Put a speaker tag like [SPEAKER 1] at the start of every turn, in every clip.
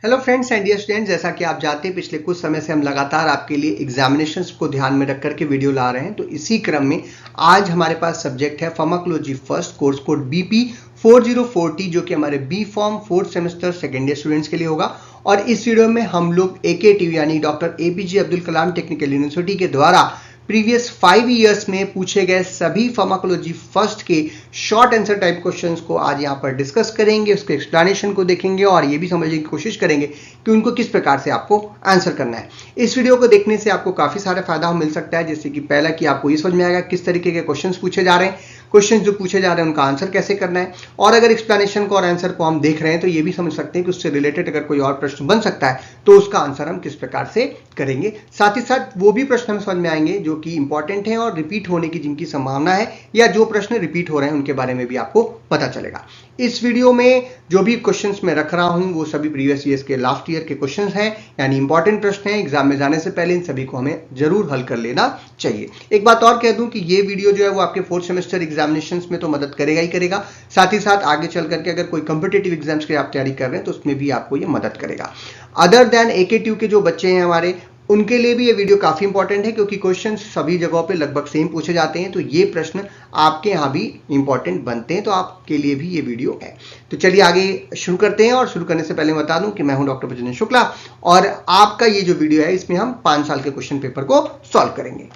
[SPEAKER 1] Hello friends and dear students, जैसा कि आप जानते हैं पिछले कुछ समय से हम लगातार आपके लिए एग्जामिनेशंस को ध्यान में रख करके वीडियो ला रहे हैं। तो इसी क्रम में आज हमारे पास सब्जेक्ट है pharmacology first, course code BP 4040, जो कि हमारे B pharm fourth semester second year students के लिए होगा। और इस वीडियो में हम लोग AKTU यानी doctor APJ Abdul Kalam technical university के द्वारा प्रीवियस 5 ईयर्स में पूछे गए सभी फार्माकोलॉजी फर्स्ट के शॉर्ट आंसर टाइप क्वेश्चंस को आज यहाँ पर डिस्कस करेंगे, उसके एक्सप्लेनेशन को देखेंगे और ये भी समझने की कोशिश करेंगे कि उनको किस प्रकार से आपको आंसर करना है। इस वीडियो को देखने से आपको काफी सारा फायदा मिल सकता है, जैसे कि पहला कि आपको ये समझ में आएगा किस तरीके के क्वेश्चंस पूछे जा रहे हैं, क्वेश्चन जो पूछे जा रहे हैं उनका आंसर कैसे करना है, और अगर एक्सप्लेनेशन को और आंसर को हम देख रहे हैं तो ये भी समझ सकते हैं कि उससे रिलेटेड अगर कोई और प्रश्न बन सकता है तो उसका आंसर हम किस प्रकार से करेंगे। साथ ही साथ वो भी प्रश्न हमें समझ में आएंगे जो कि इंपॉर्टेंट है और रिपीट होने की जिनकी संभावना है, या जो प्रश्न रिपीट हो रहे हैं उनके बारे में भी आपको पता चलेगा। इस वीडियो में जो भी क्वेश्चंस मैं रख रहा हूं वो सभी प्रीवियस ईयर्स के लास्ट ईयर के क्वेश्चंस हैं, यानी इंपॉर्टेंट प्रश्न हैं। एग्जाम में जाने से पहले इन सभी को हमें जरूर हल कर लेना चाहिए। एक बात और कह दूं कि ये वीडियो जो है वो आपके फोर्थ सेमेस्टर एग्जामिनेशंस में तो मदद करेगा ही करेगा, साथ ही साथ आगे चल करके अगर कोई कॉम्पिटिटिव एग्जाम्स की आप तैयारी कर रहे हैं तो उसमें भी आपको ये मदद करेगा। अदर देन AKTU के जो बच्चे हैं हमारे, उनके लिए भी ये वीडियो काफी इंपॉर्टेंट है, क्योंकि क्वेश्चंस सभी जगहों पे लगभग सेम पूछे जाते हैं, तो ये प्रश्न आपके यहाँ भी इंपॉर्टेंट बनते हैं, तो आपके लिए भी ये वीडियो है। तो चलिए आगे शुरू करते हैं। और शुरू करने से पहले बता दूं कि मैं हूं डॉक्टर प्रजनन शुक्ला और आपका ये जो वीडियो है इसमें हम 5 साल के क्वेश्चन पेपर को सॉल्व करेंगे।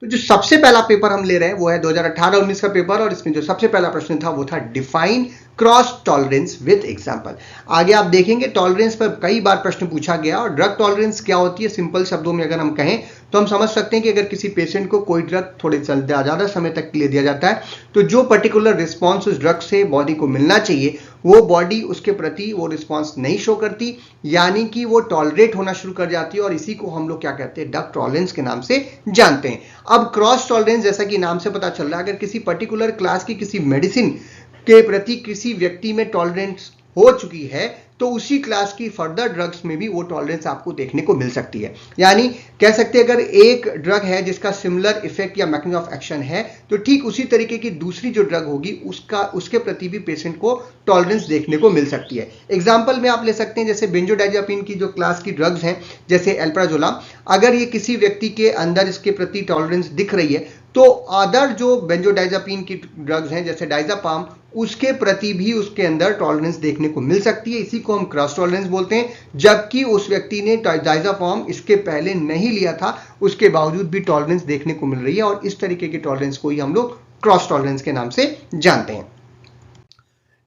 [SPEAKER 1] तो जो सबसे पहला पेपर हम ले रहे हैं वो है 2018-19 का पेपर, और इसमें जो सबसे पहला प्रश्न था वो था define cross tolerance with example. आगे आप देखेंगे टॉलरेंस पर कई बार प्रश्न पूछा गया, और ड्रग टॉलरेंस क्या होती है सिंपल शब्दों में अगर हम कहें तो हम समझ सकते हैं कि अगर किसी पेशेंट को कोई ड्रग थोड़े ज्यादा समय तक के लिए दिया जाता है तो जो पर्टिकुलर रिस्पॉन्स उस ड्रग से बॉडी को मिलना चाहिए वो बॉडी उसके प्रति वो रिस्पॉन्स नहीं शो करती, यानी कि वो टॉलरेट होना शुरू कर जाती है, और इसी को हम लोग क्या कहते हैं, ड्रग टॉलरेंस के नाम से जानते हैं। अब क्रॉस टॉलरेंस जैसा कि नाम से पता चल रहा है, अगर किसी पर्टिकुलर क्लास की किसी मेडिसिन के प्रति किसी व्यक्ति में टॉलरेंस हो चुकी है तो उसी क्लास की फर्दर ड्रग्स में भी वो टॉलरेंस आपको देखने को मिल सकती है। यानी कह सकते हैं अगर एक ड्रग है जिसका सिमिलर इफेक्ट या मैकेनिज्म ऑफ एक्शन है तो ठीक उसी तरीके की दूसरी जो ड्रग होगी उसके प्रति भी पेशेंट को टॉलरेंस देखने को मिल सकती है। एग्जाम्पल में आप ले सकते हैं जैसे बेंजोडाइजापिन की जो क्लास की ड्रग्स हैं जैसे एल्प्राजोलाम, अगर ये किसी व्यक्ति के अंदर इसके प्रति टॉलरेंस दिख रही है तो अदर जो बेंजोडाइजापिन की ड्रग्स हैं जैसे डाइजापाम उसके प्रति भी उसके अंदर टॉलरेंस देखने को मिल सकती है। इसी को हम क्रॉस टॉलरेंस बोलते हैं, जबकि उस व्यक्ति ने डाइजापाम इसके पहले नहीं लिया था उसके बावजूद भी टॉलरेंस देखने को मिल रही है, और इस तरीके के टॉलरेंस को ही हम लोग क्रॉस टॉलरेंस के नाम से जानते हैं।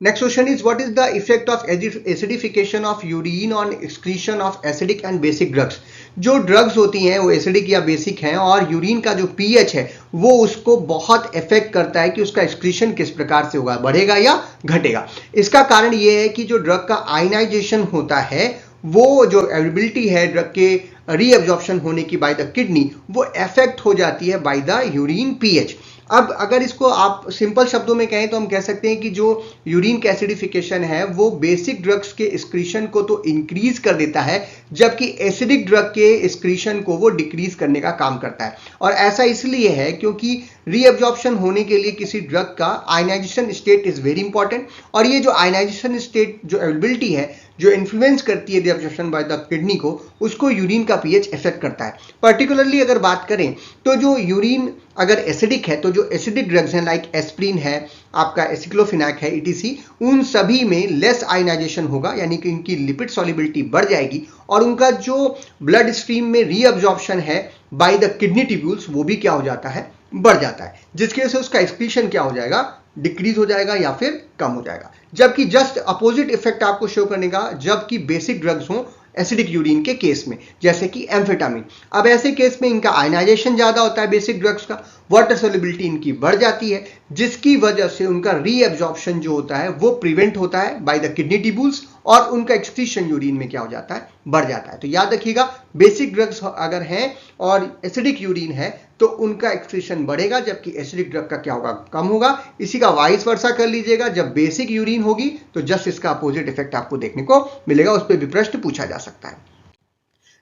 [SPEAKER 1] Next question is, what is the effect of acidification of urine on excretion of acidic and basic drugs? जो ड्रग्स होती हैं वो एसिडिक या बेसिक हैं, और यूरिन का जो pH है वो उसको बहुत इफेक्ट करता है कि उसका एक्सक्रीशन किस प्रकार से होगा, बढ़ेगा या घटेगा। इसका कारण ये है कि जो ड्रग का आयनाइजेशन होता है वो जो एबिलिटी है ड्रग के रीअब्जॉर्प्शन होने की बाय द किडनी वो इफेक्ट हो जाती है बाय द यूरिन pH। अब अगर इसको आप सिंपल शब्दों में कहें तो हम कह सकते हैं कि जो यूरिन का एसिडिफिकेशन है वो बेसिक ड्रग्स के एक्सक्रीशन को तो इंक्रीज कर देता है, जबकि एसिडिक ड्रग के एक्सक्रीशन को वो डिक्रीज करने का काम करता है। और ऐसा इसलिए है क्योंकि रीअब्जॉर्प्शन होने के लिए किसी ड्रग का ionisation state is very important, और ये जो आयनाइजेशन स्टेट जो एबिलिटी है जो इन्फ्लुएंस करती है रीअब्जॉर्प्शन बाय द किडनी को, उसको यूरिन का pH इफेक्ट करता है। पर्टिकुलरली अगर बात करें तो जो यूरिन अगर एसिडिक है तो जो एसिडिक ड्रग्स हैं लाइक एस्प्रिन है, आपका एसिक्लोफिनैक है, ETC, उन सभी में लेस आयनाइजेशन होगा, यानी कि इनकी लिपिड सॉल्युबिलिटी बढ़ जाएगी, और उनका जो ब्लड स्ट्रीम में रीअब्जॉर्प्शन है बाय द किडनी ट्यूब्यूल्स वो भी क्या हो जाता है, बढ़ जाता है, जिसकी वजह से उसका एक्सक्रीशन क्या हो जाएगा, डिक्रीज हो जाएगा या फिर कम हो जाएगा। जबकि जस्ट अपोजिट इफेक्ट आपको शो करने का जबकि बेसिक ड्रग्स हों एसिडिक यूरिन के केस में, जैसे कि एम्फेटामिन। अब ऐसे केस में इनका आयनाइजेशन ज्यादा होता है बेसिक ड्रग्स का, वाटर सोल्युबिलिटी इनकी बढ़ जाती है, जिसकी वजह से उनका रीअब्जॉर्प्शन जो होता है वो प्रिवेंट होता है बाय द किडनी ट्यूब्यूल्स, और उनका एक्सक्रीशन यूरिन में क्या हो जाता है, बढ़ जाता है। तो याद रखिएगा बेसिक ड्रग्स अगर हैं और एसिडिक यूरिन है तो उनका एक्सक्रीशन बढ़ेगा, जबकि एसिडिक ड्रग का क्या होगा, कम होगा। इसी का वाइस वर्सा कर लीजिएगा, जब बेसिक यूरिन होगी तो जस्ट इसका अपोजिट इफेक्ट आपको देखने को मिलेगा। उस पर भी प्रश्न पूछा जा सकता है।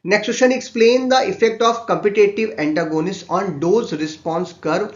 [SPEAKER 1] Next question, explain the effect of competitive antagonist on dose response curve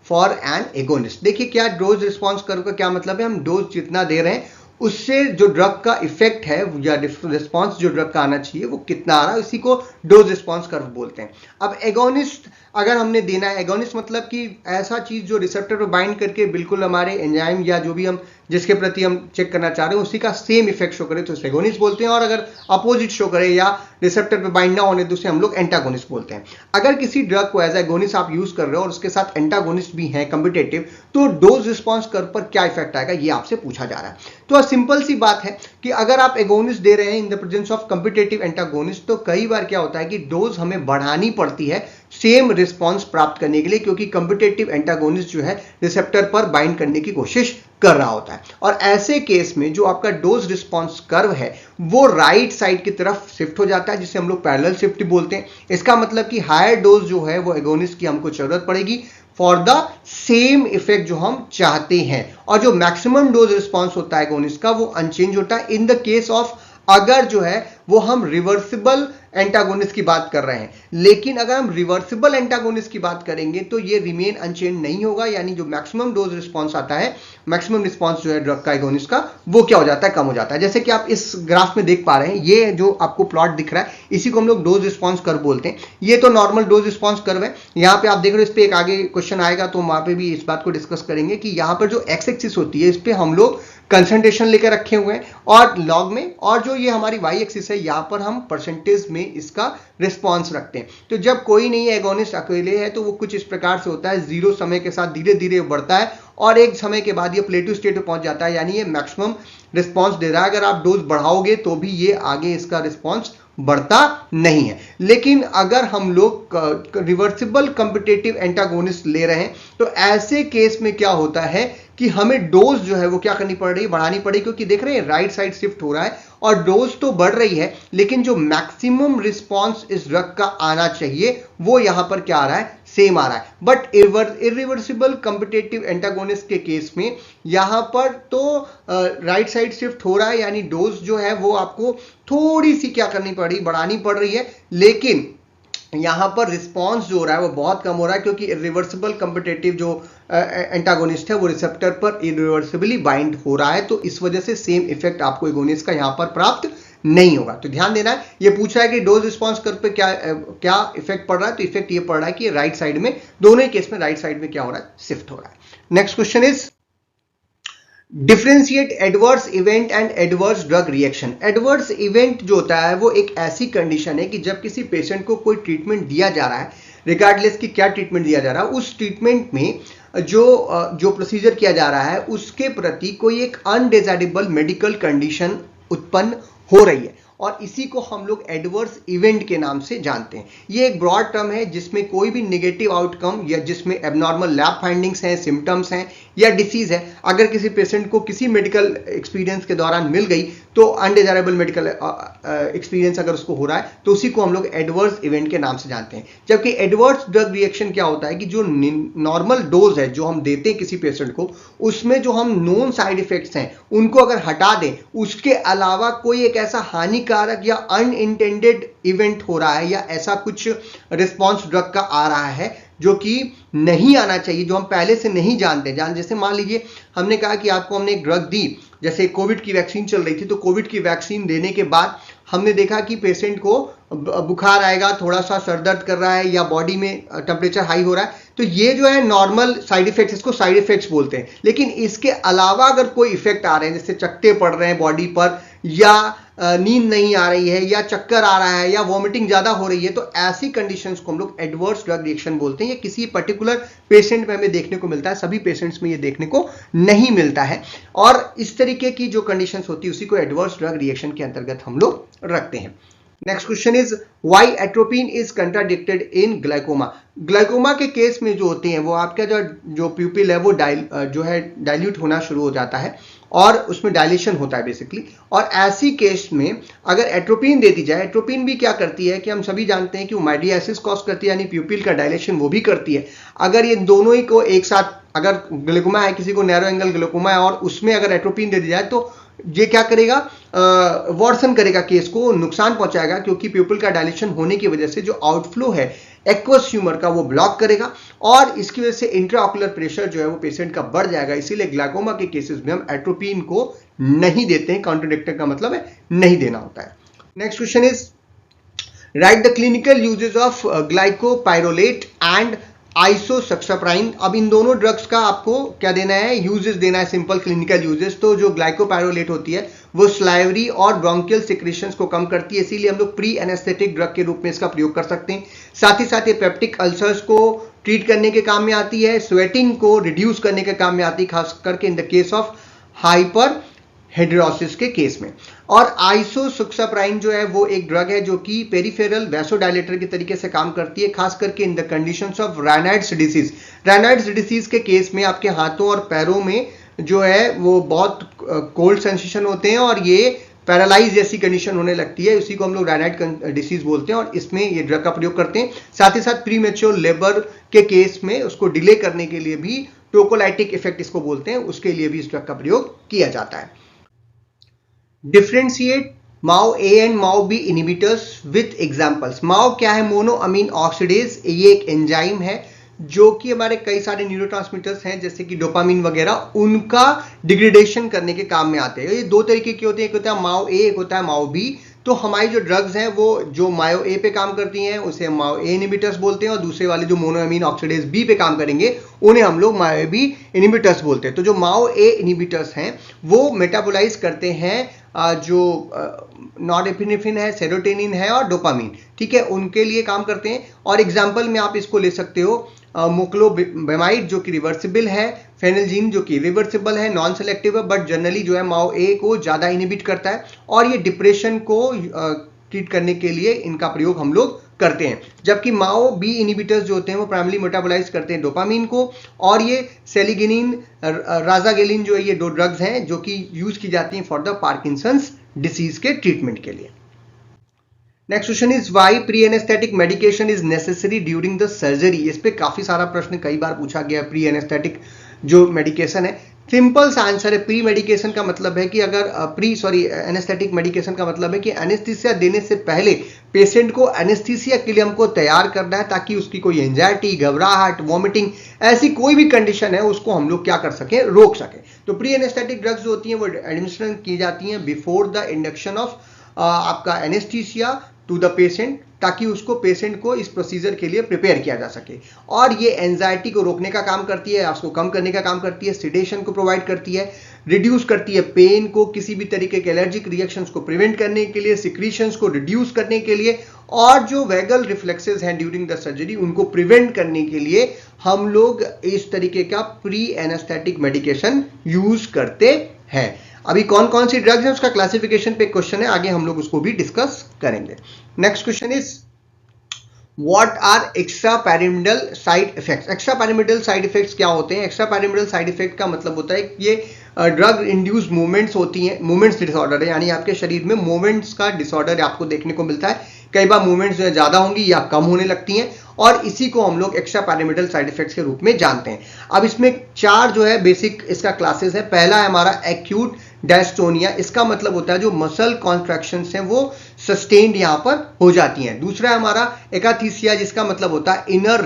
[SPEAKER 1] for an agonist. देखिए क्या डोज रिस्पॉन्स कर्व का क्या मतलब है, हम डोज जितना दे रहे हैं उससे जो ड्रग का इफेक्ट है या रिस्पॉन्स जो ड्रग का आना चाहिए वो कितना आ रहा है, इसी को डोज रिस्पॉन्स कर्व बोलते हैं। अब एगोनिस्ट अगर हमने देना है, एगोनिस्ट मतलब कि ऐसा चीज जो रिसेप्टर पर बाइंड करके बिल्कुल हमारे एंजाइम या जो भी हम जिसके प्रति हम चेक करना चाह रहे हैं उसी का सेम इफेक्ट शो करे तो उसे एगोनिस्ट बोलते हैं, और अगर अपोजिट शो करे या रिसेप्टर पे बाइंड ना होने तो उसे हम लोग एंटागोनिस्ट बोलते हैं। अगर किसी ड्रग को एज एगोनिस्ट आप यूज कर रहे हो और उसके साथ एंटागोनिस्ट भी है कॉम्पिटिटिव, तो डोज रिस्पॉन्स कर्व पर क्या इफेक्ट आएगा ये आपसे पूछा जा रहा है। तो सिंपल सी बात है कि अगर आप एगोनिस्ट दे रहे हैं in the presence of competitive antagonist, तो कई बार क्या होता है कि डोज हमें बढ़ानी पड़ती है सेम रिस्पॉन्स प्राप्त करने के लिए, क्योंकि कॉम्पिटिटिव एंटागोनिस्ट जो है रिसेप्टर पर बाइंड करने की कोशिश कर रहा होता है। और ऐसे केस में जो आपका डोज रिस्पॉन्स कर्व है वो राइट साइड की तरफ शिफ्ट हो जाता है, जिसे हम लोग पैरेलल शिफ्ट बोलते हैं। इसका मतलब कि हायर डोज जो है वो एगोनिस्ट की हमको जरूरत पड़ेगी फॉर द सेम इफेक्ट जो हम चाहते हैं, और जो मैक्सिमम डोज रिस्पॉन्स होता है एगोनिस्ट का वो अनचेंज होता है इन द केस ऑफ अगर जो है वो हम रिवर्सिबल एंटागोनिस्ट की बात कर रहे हैं। लेकिन अगर हम रिवर्सिबल एंटागोनिस्ट की बात करेंगे तो ये रिमेन अनचेंज नहीं होगा, यानी जो मैक्सिमम डोज रिस्पॉन्स आता है, मैक्सिमम रिस्पॉन्स जो है ड्रग का एगोनिस्ट का, वो क्या हो जाता है, कम हो जाता है। जैसे कि आप इस ग्राफ में देख पा रहे हैं, ये जो आपको प्लॉट दिख रहा है इसी को हम लोग डोज रिस्पॉन्स कर्व बोलते हैं। ये तो नॉर्मल डोज रिस्पॉन्स कर्व है। यहाँ पे आप देख रहे हो, इस पे एक आगे क्वेश्चन आएगा तो वहां पे भी इस बात को डिस्कस करेंगे कि यहाँ पर जो एक्स एक्सिस होती है इस पे हम लोग कंसंट्रेशन लेकर रखे हुए हैं और लॉग में, और जो ये हमारी वाई एक्सिस है यहाँ पर हम परसेंटेज में इसका रिस्पॉन्स रखते हैं। तो जब कोई नहीं एगोनिस्ट अकेले है तो वो कुछ इस प्रकार से होता है, जीरो समय के साथ धीरे धीरे बढ़ता है और एक समय के बाद ये प्लेटू स्टेट पे पहुंच जाता है, यानी ये मैक्सिमम रिस्पॉन्स दे रहा है। अगर आप डोज बढ़ाओगे तो भी ये आगे इसका रिस्पॉन्स बढ़ता नहीं है। लेकिन अगर हम लोग रिवर्सिबल कॉम्पिटिटिव एंटागोनिस्ट ले रहे हैं तो ऐसे केस में क्या होता है कि हमें डोज जो है वो क्या करनी पड़ रही है, बढ़ानी पड़ेगी, क्योंकि देख रहे हैं राइट साइड शिफ्ट हो रहा है और डोज तो बढ़ रही है लेकिन जो मैक्सिमम रिस्पॉन्स इस ड्रग का आना चाहिए वो यहां पर क्या आ रहा है, सेम आ रहा है। बट इरिवर्सिबल कॉम्पिटिटिव एंटागोनिस्ट के केस में यहां पर तो राइट साइड शिफ्ट हो रहा है, यानी डोज जो है वो आपको थोड़ी सी क्या करनी पड़ी, बढ़ानी पड़ रही है, लेकिन यहां पर रिस्पॉन्स जो हो रहा है वो बहुत कम हो रहा है, क्योंकि इरिवर्सिबल कॉम्पिटिटिव जो एंटागोनिस्ट है वो रिसेप्टर पर इरिवर्सिबली बाइंड हो रहा है, तो इस वजह से सेम इफेक्ट आपको एगोनिस्ट का यहां पर प्राप्त नहीं होगा। तो ध्यान देना है, ये पूछा है कि डोज रिस्पॉन्स कर्व पे क्या इफेक्ट पड़ रहा है, तो इफेक्ट ये पड़ रहा है कि राइट साइड में, दोनों ही केस में राइट साइड में क्या हो रहा है, शिफ्ट हो रहा है। Next question is differentiate adverse event and adverse drug reaction. Adverse event जो होता है वो एक ऐसी कंडीशन है कि जब किसी पेशेंट को कोई ट्रीटमेंट दिया जा रहा है, रिगार्डलेस कि क्या ट्रीटमेंट दिया जा रहा है, उस ट्रीटमेंट में जो प्रोसीजर किया जा रहा है उसके प्रति कोई एक अनडिजायरेबल मेडिकल कंडीशन उत्पन्न हो रही है, और इसी को हम लोग एडवर्स इवेंट के नाम से जानते हैं। ये एक ब्रॉड टर्म है जिसमें कोई भी नेगेटिव आउटकम या जिसमें एबनॉर्मल लैब फाइंडिंग्स हैं, सिम्टम्स हैं या डिसीज है, अगर किसी पेशेंट को किसी मेडिकल एक्सपीरियंस के दौरान मिल गई तो अनडिजायरेबल मेडिकल एक्सपीरियंस अगर उसको हो रहा है तो उसी को हम लोग एडवर्स इवेंट के नाम से जानते हैं। जबकि एडवर्स ड्रग रिएक्शन क्या होता है कि जो नॉर्मल डोज है जो हम देते हैं किसी पेशेंट को, उसमें जो हम नोन साइड इफेक्ट्स हैं उनको अगर हटा दें, उसके अलावा कोई एक ऐसा हानिकारक या अनइंटेंडेड इवेंट हो रहा है या ऐसा कुछ रिस्पॉन्स ड्रग का आ रहा है जो कि नहीं आना चाहिए, जो हम पहले से नहीं जानते। जैसे मान लीजिए हमने कहा कि आपको हमने एक ड्रग दी, जैसे कोविड की वैक्सीन चल रही थी, तो कोविड की वैक्सीन देने के बाद हमने देखा कि पेशेंट को बुखार आएगा, थोड़ा सा सर दर्द कर रहा है या बॉडी में टेम्परेचर हाई हो रहा है, तो ये जो है नॉर्मल साइड इफेक्ट्स, इसको साइड इफेक्ट्स बोलते हैं। लेकिन इसके अलावा अगर कोई इफेक्ट आ रहे हैं, जैसे चकत्ते पड़ रहे हैं बॉडी पर, या नींद नहीं आ रही है, या चक्कर आ रहा है, या वॉमिटिंग ज्यादा हो रही है, तो ऐसी कंडीशंस को हम लोग एडवर्स ड्रग रिएक्शन बोलते हैं। ये किसी पर्टिकुलर पेशेंट में हमें देखने को मिलता है, सभी पेशेंट्स में ये देखने को नहीं मिलता है, और इस तरीके की जो कंडीशंस होती है उसी को एडवर्स ड्रग रिएक्शन के अंतर्गत हम लोग रखते हैं। Next question is why atropine is contradicted in glaucoma. Glaucoma के केस में जो होते हैं वो आपका जो प्यूपिल है वो डाइल्यूट होना शुरू हो जाता है और उसमें डायलेशन होता है बेसिकली। और ऐसी केस में अगर एट्रोपिन दे दी जाए, एट्रोपिन भी क्या करती है कि हम सभी जानते हैं कि वो माइडियासिस कॉज करती है, यानी प्यूपिल का डायलेशन वो भी करती है। अगर ये दोनों ही को एक साथ, अगर ग्लाइकोमा है, किसी को नैरो एंगल ग्लाइकोमा है, और उसमें अगर एट्रोपिन दे दी जाए तो ये क्या करेगा, वर्सन करेगा, केस को नुकसान पहुंचाएगा, क्योंकि प्यूपिल का डायलेशन होने की वजह से जो आउटफ्लो है एक्वस ह्यूमर का वो ब्लॉक करेगा, और इसकी वजह से इंट्राऑकुलर प्रेशर जो है वो पेशेंट का बढ़ जाएगा। इसीलिए ग्लाइकोमा के केसेस में हम एट्रोपिन को नहीं देते हैं। काउंटरडिक्टर का मतलब है नहीं देना होता है। Next question is write the clinical uses of glycopyrrolate and isoxsuprine. अब इन दोनों ड्रग्स का आपको क्या देना है, यूजेस देना है, सिंपल क्लिनिकल यूजेस। तो जो ग्लाइकोपाइरोलेट होती है वो स्लाइवरी और ब्रोंकियल सिक्रेशंस को कम करती है, इसीलिए हम लोग प्री एनेस्थेटिक ड्रग के रूप में इसका प्रयोग कर सकते हैं। साथ ही साथ ये पेप्टिक अल्सर्स को ट्रीट करने के काम में आती है, स्वेटिंग को रिड्यूस करने के काम में आती है, खास करके in the case of hyper hidrosis के केस में। और आइसोसक्साप्राइन जो है वो एक ड्रग है जो कि पेरिफेरल वैसोडायलेटर के तरीके से काम करती है, खास करके in the conditions of Raynaud's disease. Raynaud's disease के केस में आपके हाथों और पैरों में जो है वो बहुत कोल्ड सेंसेशन होते हैं और ये पैरालाइज जैसी कंडीशन होने लगती है, उसी को हम लोग रायनाइड डिसीज बोलते हैं और इसमें ये ड्रग का प्रयोग करते हैं। साथ ही साथ प्रीमेच्योर लेबर के केस में उसको डिले करने के लिए भी टोकोलाइटिक इफेक्ट इसको बोलते हैं, उसके लिए भी इस ड्रग का प्रयोग किया जाता है। Differentiate MAO A and MAO B inhibitors with examples. MAO क्या है, मोनोअमीन ऑक्सीडेज, ये एक एंजाइम है जो कि हमारे कई सारे न्यूरोट्रांसमीटर्स हैं जैसे कि डोपामिन वगैरह, उनका डिग्रेडेशन करने के काम में आते हैं। ये दो तरीके के होते हैं, एक होता है माओ ए, एक होता है माओ बी। तो हमारी जो ड्रग्स हैं वो जो माओ ए पे काम करती हैं उसे माओ ए इनिबिटर्स बोलते हैं, और दूसरे वाले जो मोनोअमीन ऑक्सीडेज बी पे काम करेंगे उन्हें हम लोग माओ ए बी इनिबिटर्स बोलते हैं। तो जो माओ ए इनिबिटर्स हैं वो मेटाबोलाइज करते हैं जो नॉरएपिनेफ्रिन है, सेरोटोनिन है और डोपामिन, ठीक है, उनके लिए काम करते हैं। और एग्जाम्पल में आप इसको ले सकते हो मोक्लोबेमाइड जो कि रिवर्सिबल है, फेनिलजीन जो कि रिवर्सिबल है, नॉन सेलेक्टिव है, बट जनरली जो है माओ ए को ज्यादा इनिबिट करता है और ये डिप्रेशन को ट्रीट करने के लिए इनका प्रयोग हम लोग करते हैं। जबकि माओ बी इनिबिटर्स जो होते हैं वो प्राइमरी मेटाबोलाइज करते हैं डोपामिन को, और ये सेलिगिनिन, राजागेलिन जो है ये दो ड्रग्स हैं जो कि यूज की जाती हैं फॉर द पार्किंसंस डिसीज के ट्रीटमेंट के लिए। Next question is why pre anaesthetic medication is necessary during the surgery. इस पे काफी सारा प्रश्न कई बार पूछा गया है। प्री एनेस्थेटिक जो मेडिकेशन है, सिंपल सा आंसर है, प्री मेडिकेशन का मतलब है कि अगर एनेस्थेटिक मेडिकेशन का मतलब है कि एनेस्थीसिया देने से पहले पेशेंट को एनेस्थीसिया के लिए हमको तैयार करना है ताकि उसकी कोई एंजाइटी, घबराहट, वॉमिटिंग ऐसी कोई भी कंडीशन है उसको हम लोग क्या कर सकें, रोक सकें। तो प्री एनेस्थेटिक ड्रग्स जो होती हैं वो एडमिनिस्ट्रेशन की जाती हैं बिफोर द इंडक्शन ऑफ आपका एनेस्थीसिया टू द पेशेंट, ताकि उसको पेशेंट को इस प्रोसीजर के लिए प्रिपेयर किया जा सके। और ये एंजाइटी को रोकने का काम करती है, उसको कम करने का काम करती है, सिडेशन को प्रोवाइड करती है, रिड्यूस करती है पेन को, किसी भी तरीके के एलर्जिक रिएक्शंस को प्रिवेंट करने के लिए, सिक्रीशंस को रिड्यूस करने के लिए, और जो वैगल रिफ्लेक्सेस हैं ड्यूरिंग द सर्जरी उनको प्रिवेंट करने के लिए हम लोग इस तरीके का प्री एनेस्थेटिक मेडिकेशन यूज करते हैं। अभी कौन कौन सी ड्रग्स है उसका क्लासिफिकेशन पे क्वेश्चन है, आगे हम लोग उसको भी डिस्कस करेंगे। Next question is what are extra pyramidal side effects. Extra pyramidal side effects क्या होते हैं? एक्स्ट्रा पैरामिडल साइड इफेक्ट का मतलब होता है कि ये ड्रग इंड्यूस मूवमेंट्स होती हैं, मूवमेंट्स डिसऑर्डर है, यानी आपके शरीर में मूवमेंट्स का डिसऑर्डर आपको देखने को मिलता है। कई बार मूवमेंट्स जो है ज्यादा होंगी या कम होने लगती हैं, और इसी को हम लोग एक्स्ट्रा पैरामिडल साइड इफेक्ट्स के रूप में जानते हैं। अब इसमें चार जो है बेसिक इसका क्लासेस है। पहला है हमारा एक्यूट डायस्टोनिया, इसका मतलब होता है जो मसल कॉन्ट्रैक्शंस हैं वो सस्टेन्ड यहां पर हो जाती हैं। दूसरा है हमारा एकाथीसिया, जिसका मतलब होता है इनर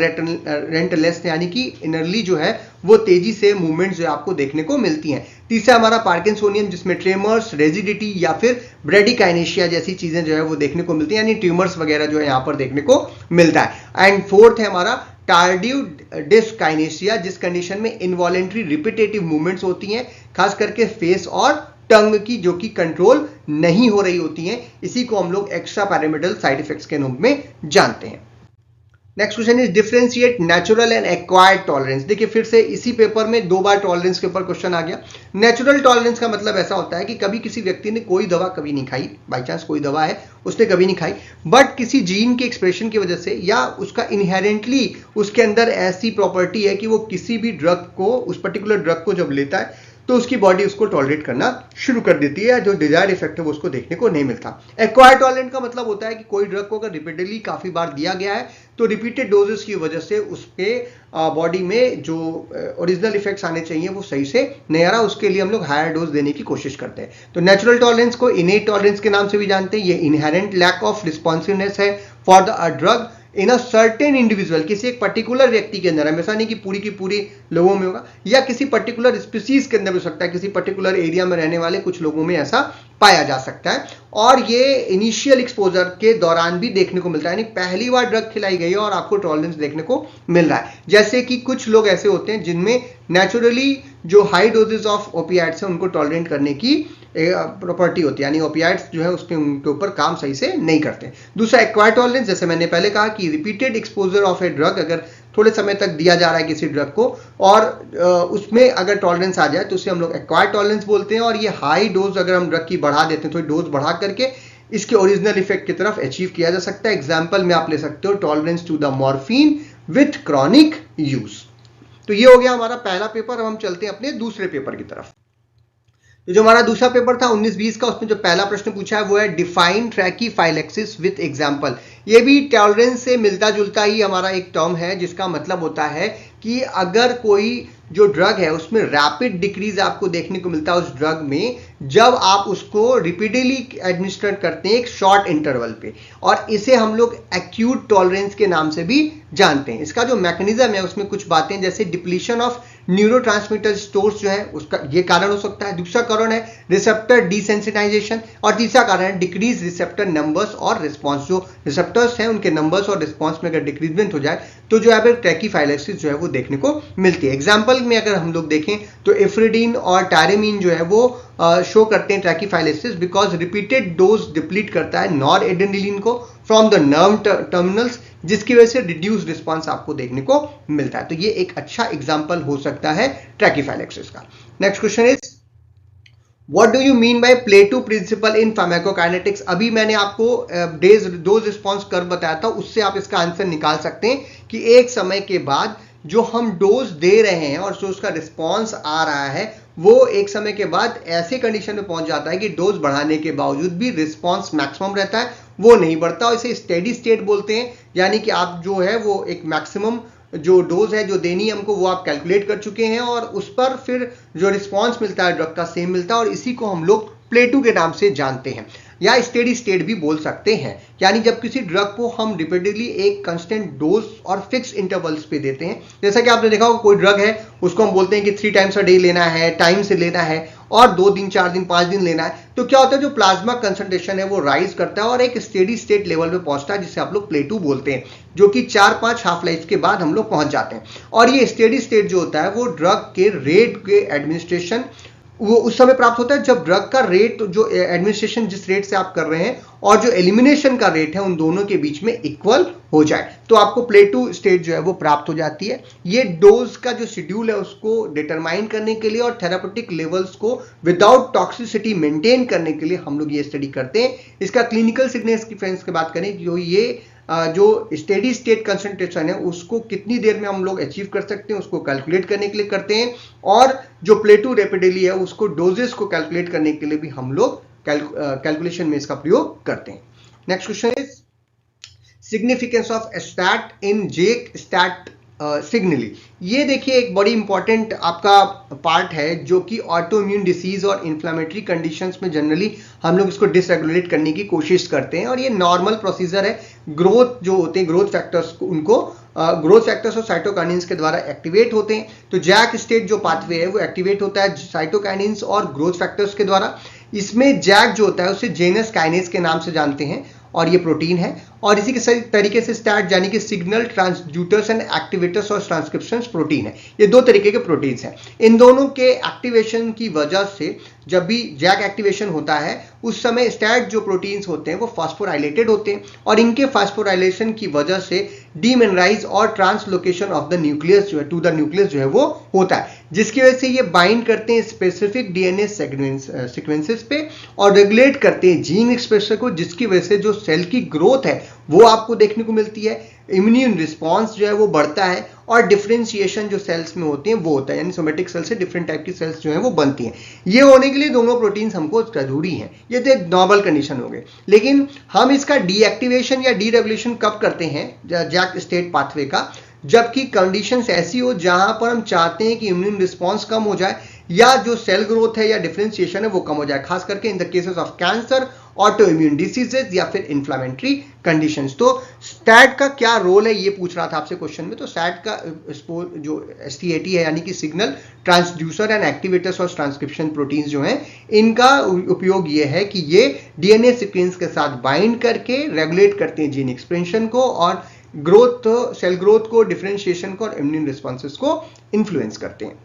[SPEAKER 1] रेंटलेस, यानी कि इनरली जो है वो तेजी से मूवमेंट्स जो है आपको देखने को मिलती हैं। तीसरा हमारा पार्किंसोनियम, जिसमें ट्रेमर्स, रेजिडिटी या फिर ब्रेडिकाइनेशिया जैसी चीजें जो है वो देखने को मिलती हैं, यानी ट्यूमर्स वगैरह जो है यहां पर देखने को मिलता है। एंड फोर्थ है हमारा टार्डिव डिस्काइनेशिया, जिस कंडीशन में इनवॉलेंट्री रिपीटेटिव मूवमेंट्स होती हैं, खास करके फेस और टंग की, जो कि कंट्रोल नहीं हो रही होती हैं। इसी को हम लोग एक्स्ट्रा पैरामिडल साइड इफेक्ट्स के रूप में जानते हैं। Next question is differentiate natural and acquired tolerance. देखिए फिर से इसी पेपर में दो बार टॉलरेंस के ऊपर क्वेश्चन आ गया। नेचुरल टॉलरेंस का मतलब ऐसा होता है कि कभी किसी व्यक्ति ने कोई दवा कभी नहीं खाई, बाई चांस कोई दवा है उसने कभी नहीं खाई, बट किसी जीन के एक्सप्रेशन की वजह से या उसका इनहेरेंटली उसके अंदर ऐसी प्रॉपर्टी है कि वो किसी भी ड्रग को, उस पर्टिकुलर ड्रग को जब लेता है तो उसकी बॉडी उसको टॉलरेट करना शुरू कर देती है, जो डिजायर्ड इफेक्ट है वो उसको देखने को नहीं मिलता। एक्वायर्ड टॉलरेंट का मतलब होता है कि कोई ड्रग को अगर रिपीटेडली काफी बार दिया गया है तो रिपीटेड डोजेस की वजह से उसके बॉडी में जो ओरिजिनल इफेक्ट्स आने चाहिए वो सही से नहीं आ रहा, उसके लिए हम लोग हायर डोज देने की कोशिश करते हैं। तो नेचुरल टॉलरेंस को इनेट टॉलरेंस के नाम से भी जानते हैं। ये इनहेरेंट लैक ऑफ रिस्पॉन्सिवनेस है for the drug in a certain individual, किसी एक पर्टिकुलर व्यक्ति के अंदर, हमेशा नहीं कि पूरी की पूरी लोगों में होगा, या किसी पर्टिकुलर स्पीसीज के अंदर हो सकता है, किसी पर्टिकुलर एरिया में रहने वाले कुछ लोगों में ऐसा पाया जा सकता है। और ये इनिशियल एक्सपोजर के दौरान भी देखने को मिलता है, यानी पहली बार ड्रग खिलाई गई है और आपको टॉलरेंस देखने को मिल रहा है। जैसे कि कुछ लोग ऐसे होते हैं जिनमें नेचुरली जो हाई डोजेस ऑफ ओपियाइड्स है उनको टॉलरेट करने की प्रॉपर्टी होती है, यानी ओपियाइड्स जो है उसके उनके ऊपर काम सही से नहीं करते। दूसरा एक्वायर्ड टॉलरेंस, जैसे मैंने पहले कहा कि repeated exposure of a drug, अगर थोड़े समय तक दिया जा रहा है किसी ड्रग को और उसमें अगर टॉलरेंस आ जाए तो उसे हम लोग एक्वायर्ड टॉलरेंस बोलते हैं। और ये हाई डोज अगर हम ड्रग की बढ़ा देते हैं तो डोज बढ़ा करके इसके ओरिजिनल इफेक्ट की तरफ अचीव किया जा सकता है। एग्जाम्पल में आप ले सकते हो tolerance to the morphine with chronic use. तो ये हो गया हमारा पहला पेपर। अब हम चलते हैं अपने दूसरे पेपर की तरफ। तो जो हमारा दूसरा पेपर था 19-20 का, उसमें जो पहला प्रश्न पूछा है वो है डिफाइन ट्रैकीफाइलेक्सिस विथ एग्जांपल। ये भी टॉलरेंस से मिलता जुलता ही हमारा एक टर्म है, जिसका मतलब होता है कि अगर कोई जो ड्रग है उसमें रैपिड डिक्रीज आपको देखने को मिलता है उस ड्रग में, जब आप उसको रिपीटेडली एडमिनिस्टर करते हैं एक शॉर्ट इंटरवल पे, और इसे हम लोग एक्यूट टॉलरेंस के नाम से भी जानते हैं। इसका जो मैकेनिज्म है उसमें कुछ बातें जैसे डिप्लीशन ऑफ न्यूरोट्रांसमीटर स्टोर्स जो है उसका ये कारण हो सकता है। दूसरा कारण है रिसेप्टर डिसेंसिटाइजेशन, और तीसरा कारण है डिक्रीज रिसेप्टर नंबर्स और रिस्पॉन्स। जो रिसेप्टर्स हैं उनके नंबर्स और रिस्पॉन्स में अगर डिक्रीजमेंट हो जाए तो जो है ट्रैकीफाइलेक्सिस जो है वो देखने को मिलती है। एग्जाम्पल में अगर हम लोग देखें तो एफ्रिडीन और टायरेमीन जो है वो शो करते हैं ट्रैकीफाइलेक्सिस, बिकॉज रिपीटेड डोज डिप्लीट करता है नॉर एड्रेनालिन को फ्रॉम द नर्व टर्मिनल्स, जिसकी वजह से रिड्यूस रिस्पॉन्स आपको देखने को मिलता है। तो ये एक अच्छा एग्जाम्पल हो सकता है ट्रैकीफाइलेक्सिस का। Next question is what do you mean by plateau principle in pharmacokinetics. अभी मैंने आपको डोज रिस्पॉन्स कर्व बताया था, उससे आप इसका आंसर निकाल सकते हैं कि एक समय के बाद जो हम डोज दे रहे हैं और जो उसका रिस्पॉन्स आ रहा है वो एक समय के बाद ऐसे कंडीशन में पहुंच जाता है कि डोज बढ़ाने के बावजूद भी रिस्पॉन्स मैक्सिमम रहता है, वो नहीं बढ़ता, और इसे स्टेडी स्टेट बोलते हैं। यानी कि आप जो है वो एक मैक्सिमम जो डोज है जो देनी है हमको वो आप कैलकुलेट कर चुके हैं, और उस पर फिर जो रिस्पॉन्स मिलता है ड्रग का सेम मिलता है, और इसी को हम लोग प्लेटो के नाम से जानते हैं, या स्टेडी स्टेट भी बोल सकते हैं। यानी जब किसी ड्रग को हम रिपीटेडली एक कांस्टेंट डोज और फिक्स इंटरवल्स पे देते हैं, जैसा कि आपने देखा होगा कोई ड्रग है उसको हम बोलते हैं कि 3 टाइम्स अ डे लेना है, टाइम से लेना है, और 2 दिन 4 दिन 5 दिन लेना है, तो क्या होता है जो प्लाज्मा कंसंट्रेशन है वो राइज करता है और एक स्टेडी स्टेट लेवल पे पहुंचता है, जिसे आप लोग प्लेटो बोलते हैं, जो कि 4-5 हाफ लाइफ के बाद हम लोग पहुंच जाते हैं। और ये स्टेडी स्टेट जो होता है वो ड्रग के रेट के एडमिनिस्ट्रेशन वो उस समय प्राप्त होता है जब ड्रग का रेट जो एडमिनिस्ट्रेशन जिस रेट से आप कर रहे हैं और जो एलिमिनेशन का रेट है उन दोनों के बीच में इक्वल हो जाए, तो आपको प्लेटो स्टेट जो है वो प्राप्त हो जाती है। ये डोज का जो शेड्यूल है उसको डिटरमाइन करने के लिए और थेरापेटिक लेवल्स को विदाउट टॉक्सिसिटी मेंटेन करने के लिए हम लोग ये स्टडी करते हैं। इसका क्लिनिकल सिग्निफिकेंस की बात करें जो ये जो स्टेडी स्टेट कंसंट्रेशन है उसको कितनी देर में हम लोग अचीव कर सकते हैं उसको कैलकुलेट करने के लिए करते हैं, और जो प्लेटो रैपिडली है उसको डोजेस को कैलकुलेट करने के लिए भी हम लोग कैलकुलेशन में इसका प्रयोग करते हैं। Next question is significance of STAT in JAK STAT signally. ये देखिए एक बड़ी इंपॉर्टेंट आपका पार्ट है जो कि ऑटो इम्यून डिसीज और इन्फ्लामेटरी कंडीशंस में जनरली हम लोग इसको डिसरेगुलेट करने की कोशिश करते हैं, और ये नॉर्मल प्रोसीजर है। ग्रोथ जो होते हैं ग्रोथ फैक्टर्स को उनको ग्रोथ फैक्टर्स और साइटोकाइनिन्स के द्वारा एक्टिवेट होते हैं। तो जैक स्टेट जो पाथवे है वो एक्टिवेट होता है साइटोकाइनिन्स और ग्रोथ फैक्टर्स के द्वारा। इसमें जैक जो होता है उसे जेनस काइनेज के नाम से जानते हैं और ये प्रोटीन है, और इसी के तरीके से स्टैट यानी कि सिग्नल ट्रांसड्यूटर्स एंड एक्टिवेटर्स और ट्रांसक्रिप्शंस प्रोटीन है। ये 2 तरीके के प्रोटीन्स हैं। इन दोनों के एक्टिवेशन की वजह से जब भी जैक एक्टिवेशन होता है उस समय स्टैट जो प्रोटीन्स होते हैं वो फास्फोराइलेटेड होते हैं, और इनके फास्फोराइलेशन की वजह से डीमिनराइज और ट्रांसलोकेशन ऑफ द न्यूक्लियस जो है टू द न्यूक्लियस जो है वो होता है, जिसकी वजह से ये बाइंड करते हैं स्पेसिफिक डीएनए सीक्वेंसेस पे और रेगुलेट करते हैं जीन एक्सप्रेशन को, जिसकी वजह से जो सेल की ग्रोथ है वो आपको देखने को मिलती है, इम्यून रिस्पॉन्स जो है वो बढ़ता है, और डिफरेंशिएशन जो सेल्स में होते हैं वो होता है, यानी सोमेटिक सेल से डिफरेंट टाइप की सेल्स जो है वो बनती हैं। ये होने के लिए दोनों प्रोटीन्स हमको जरूरी हैं। ये तो एक नॉर्मल कंडीशन हो गई, लेकिन हम इसका डीएक्टिवेशन या डीरेगुलेशन कब करते हैं जैक स्टेट पाथवे का, जबकि कंडीशंस ऐसी हो जहां पर हम चाहते हैं कि इम्यून रिस्पॉन्स कम हो जाए या जो सेल ग्रोथ है या डिफरेंशिएशन है वो कम हो जाए, खास करके in the cases of cancer auto immune diseases या फिर इंफ्लेमेटरी कंडीशंस। तो स्टैट का क्या रोल है ये पूछ रहा था आपसे क्वेश्चन में। तो स्टैट का जो STAT है यानी कि सिग्नल ट्रांसड्यूसर एंड एक्टिवेटर्स और ट्रांसक्रिप्शन प्रोटीन्स जो हैं, इनका उपयोग ये है कि ये DNA सीक्वेंस के साथ बाइंड करके रेगुलेट करते हैं जीन एक्सप्रेशन को और ग्रोथ, सेल ग्रोथ को, डिफरेंशिएशन को और इम्यून रिस्पॉन्सेस को इन्फ्लुएंस करते हैं।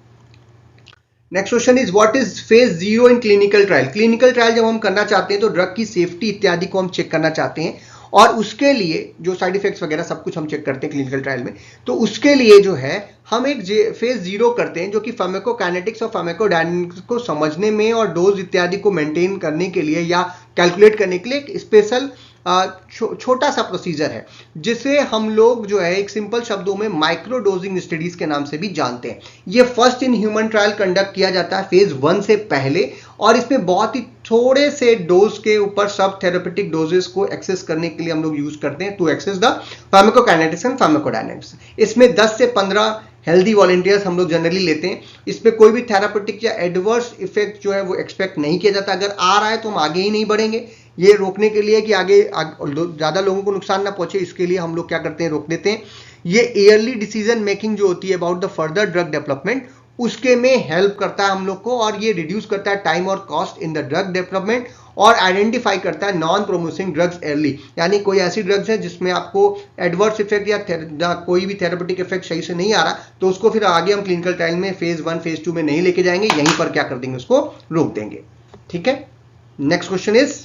[SPEAKER 1] Next question is what is phase 0 in clinical trial. Clinical trial जब हम करना चाहते हैं तो ड्रग की सेफ्टी इत्यादि को हम चेक करना चाहते हैं और उसके लिए जो साइड इफेक्ट्स वगैरह सब कुछ हम चेक करते हैं क्लिनिकल ट्रायल में। तो उसके लिए जो है हम एक फेज 0 करते हैं जो कि फार्माकोकाइनेटिक्स और फार्माकोडायनामिक्स को समझने में और डोज इत्यादि को मेंटेन करने के लिए या कैलकुलेट करने के लिए एक स्पेशल छोटा सा प्रोसीजर है जिसे हम लोग जो है एक सिंपल शब्दों में माइक्रो डोजिंग स्टडीज के नाम से भी जानते हैं। ये first in human trial conduct किया जाता है फेज 1 से पहले और इसमें बहुत ही थोड़े से डोज के ऊपर सब थेरेपेटिक डोजेस को एक्सेस करने के लिए हम लोग यूज करते हैं to access the pharmacokinetics and pharmacodynamics. इसमें 10 से 15 हेल्दी वॉलंटियर्स हम लोग जनरली लेते हैं। इसमें कोई भी थेरापेटिक या एडवर्स इफेक्ट जो है वो एक्सपेक्ट नहीं किया जाता। अगर आ रहा है तो हम आगे ही नहीं बढ़ेंगे। ये रोकने के लिए कि आगे ज्यादा लोगों को नुकसान ना पहुंचे, इसके लिए हम लोग क्या करते हैं, रोक देते हैं। ये ईयरली डिसीजन मेकिंग जो होती है about the further drug development, उसके में हेल्प करता है हम लोग को और ये रिड्यूस करता है टाइम और cost in the drug development और आइडेंटिफाई करता है नॉन प्रोमिसिंग ड्रग्स अर्ली, यानी कोई ऐसी ड्रग्स है जिसमें आपको एडवर्स इफेक्ट या कोई भी थेरेपेटिक इफेक्ट सही से नहीं आ रहा तो उसको फिर आगे हम क्लिनिकल ट्रायल में फेज 1 फेज 2 में नहीं लेके जाएंगे, यहीं पर क्या कर देंगे, उसको रोक देंगे। ठीक है। Next question is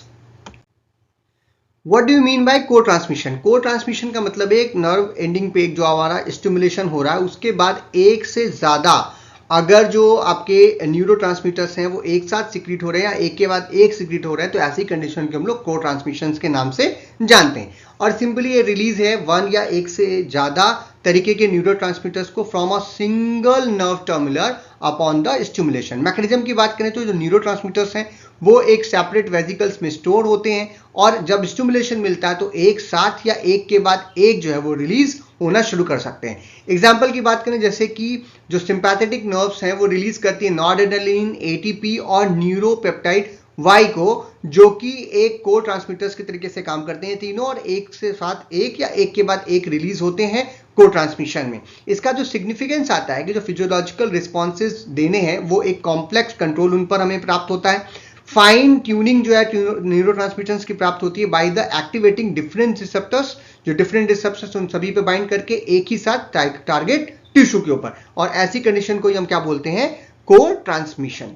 [SPEAKER 1] what do you mean bye को ट्रांसमिशन। को ट्रांसमिशन का मतलब है एक नर्व एंडिंग पे जो हमारा स्टिमुलेशन हो रहा है उसके बाद एक से ज्यादा अगर जो आपके न्यूरोट्रांसमीटर्स हैं वो एक साथ सिक्रीट हो रहे हैं या एक के बाद एक सिक्रीट हो रहे हैं तो ऐसी कंडीशन को हम लोग को ट्रांसमिशन के नाम से जानते हैं। और सिंपली ये रिलीज है 1 या एक से ज्यादा तरीके के न्यूरोट्रांसमीटर्स को from a single nerve terminal upon the stimulation. Mechanism की बात करें तो जो न्यूरोट्रांसमीटर्स हैं वो एक सेपरेट वेसिकल्स में स्टोर होते हैं और जब स्टिमुलेशन मिलता है तो एक साथ या एक के बाद एक जो है वो रिलीज होना शुरू कर सकते हैं। एग्जाम्पल की बात करें जैसे कि जो सिंपैथेटिक नर्व्स हैं वो रिलीज करती है नॉरएड्रेनालिन, एटीपी और न्यूरोपेप्टाइड वाई को, जो कि एक को ट्रांसमीटर्स के तरीके से काम करते हैं तीनों और एक से साथ एक या एक के बाद एक रिलीज होते हैं को ट्रांसमिशन में। इसका जो सिग्निफिकेंस आता है कि जो फिजियोलॉजिकल रिस्पॉन्सेज देने हैं वो एक कॉम्प्लेक्स कंट्रोल उन पर हमें प्राप्त होता है। फाइन ट्यूनिंग जो है न्यूरोट्रांसमिटर्स की प्राप्त होती है by the activating different receptors, जो डिफरेंट रिसेप्टर्स उन सभी पे बाइंड करके एक ही साथ टारगेट टिश्यू के ऊपर, और ऐसी कंडीशन को हम क्या बोलते हैं, co transmission.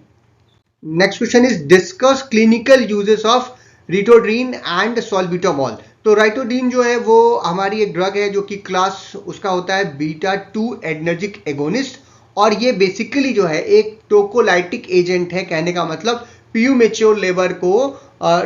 [SPEAKER 1] Next question is discuss clinical uses of ritodrine and salbutamol. तो राइटोडीन जो है वो हमारी एक ड्रग है जो कि क्लास उसका होता है बीटा-2 एडर्जिक एगोनिस्ट और ये बेसिकली जो है एक टोकोलाइटिक एजेंट है। कहने का मतलब प्रीमेच्योर लेबर को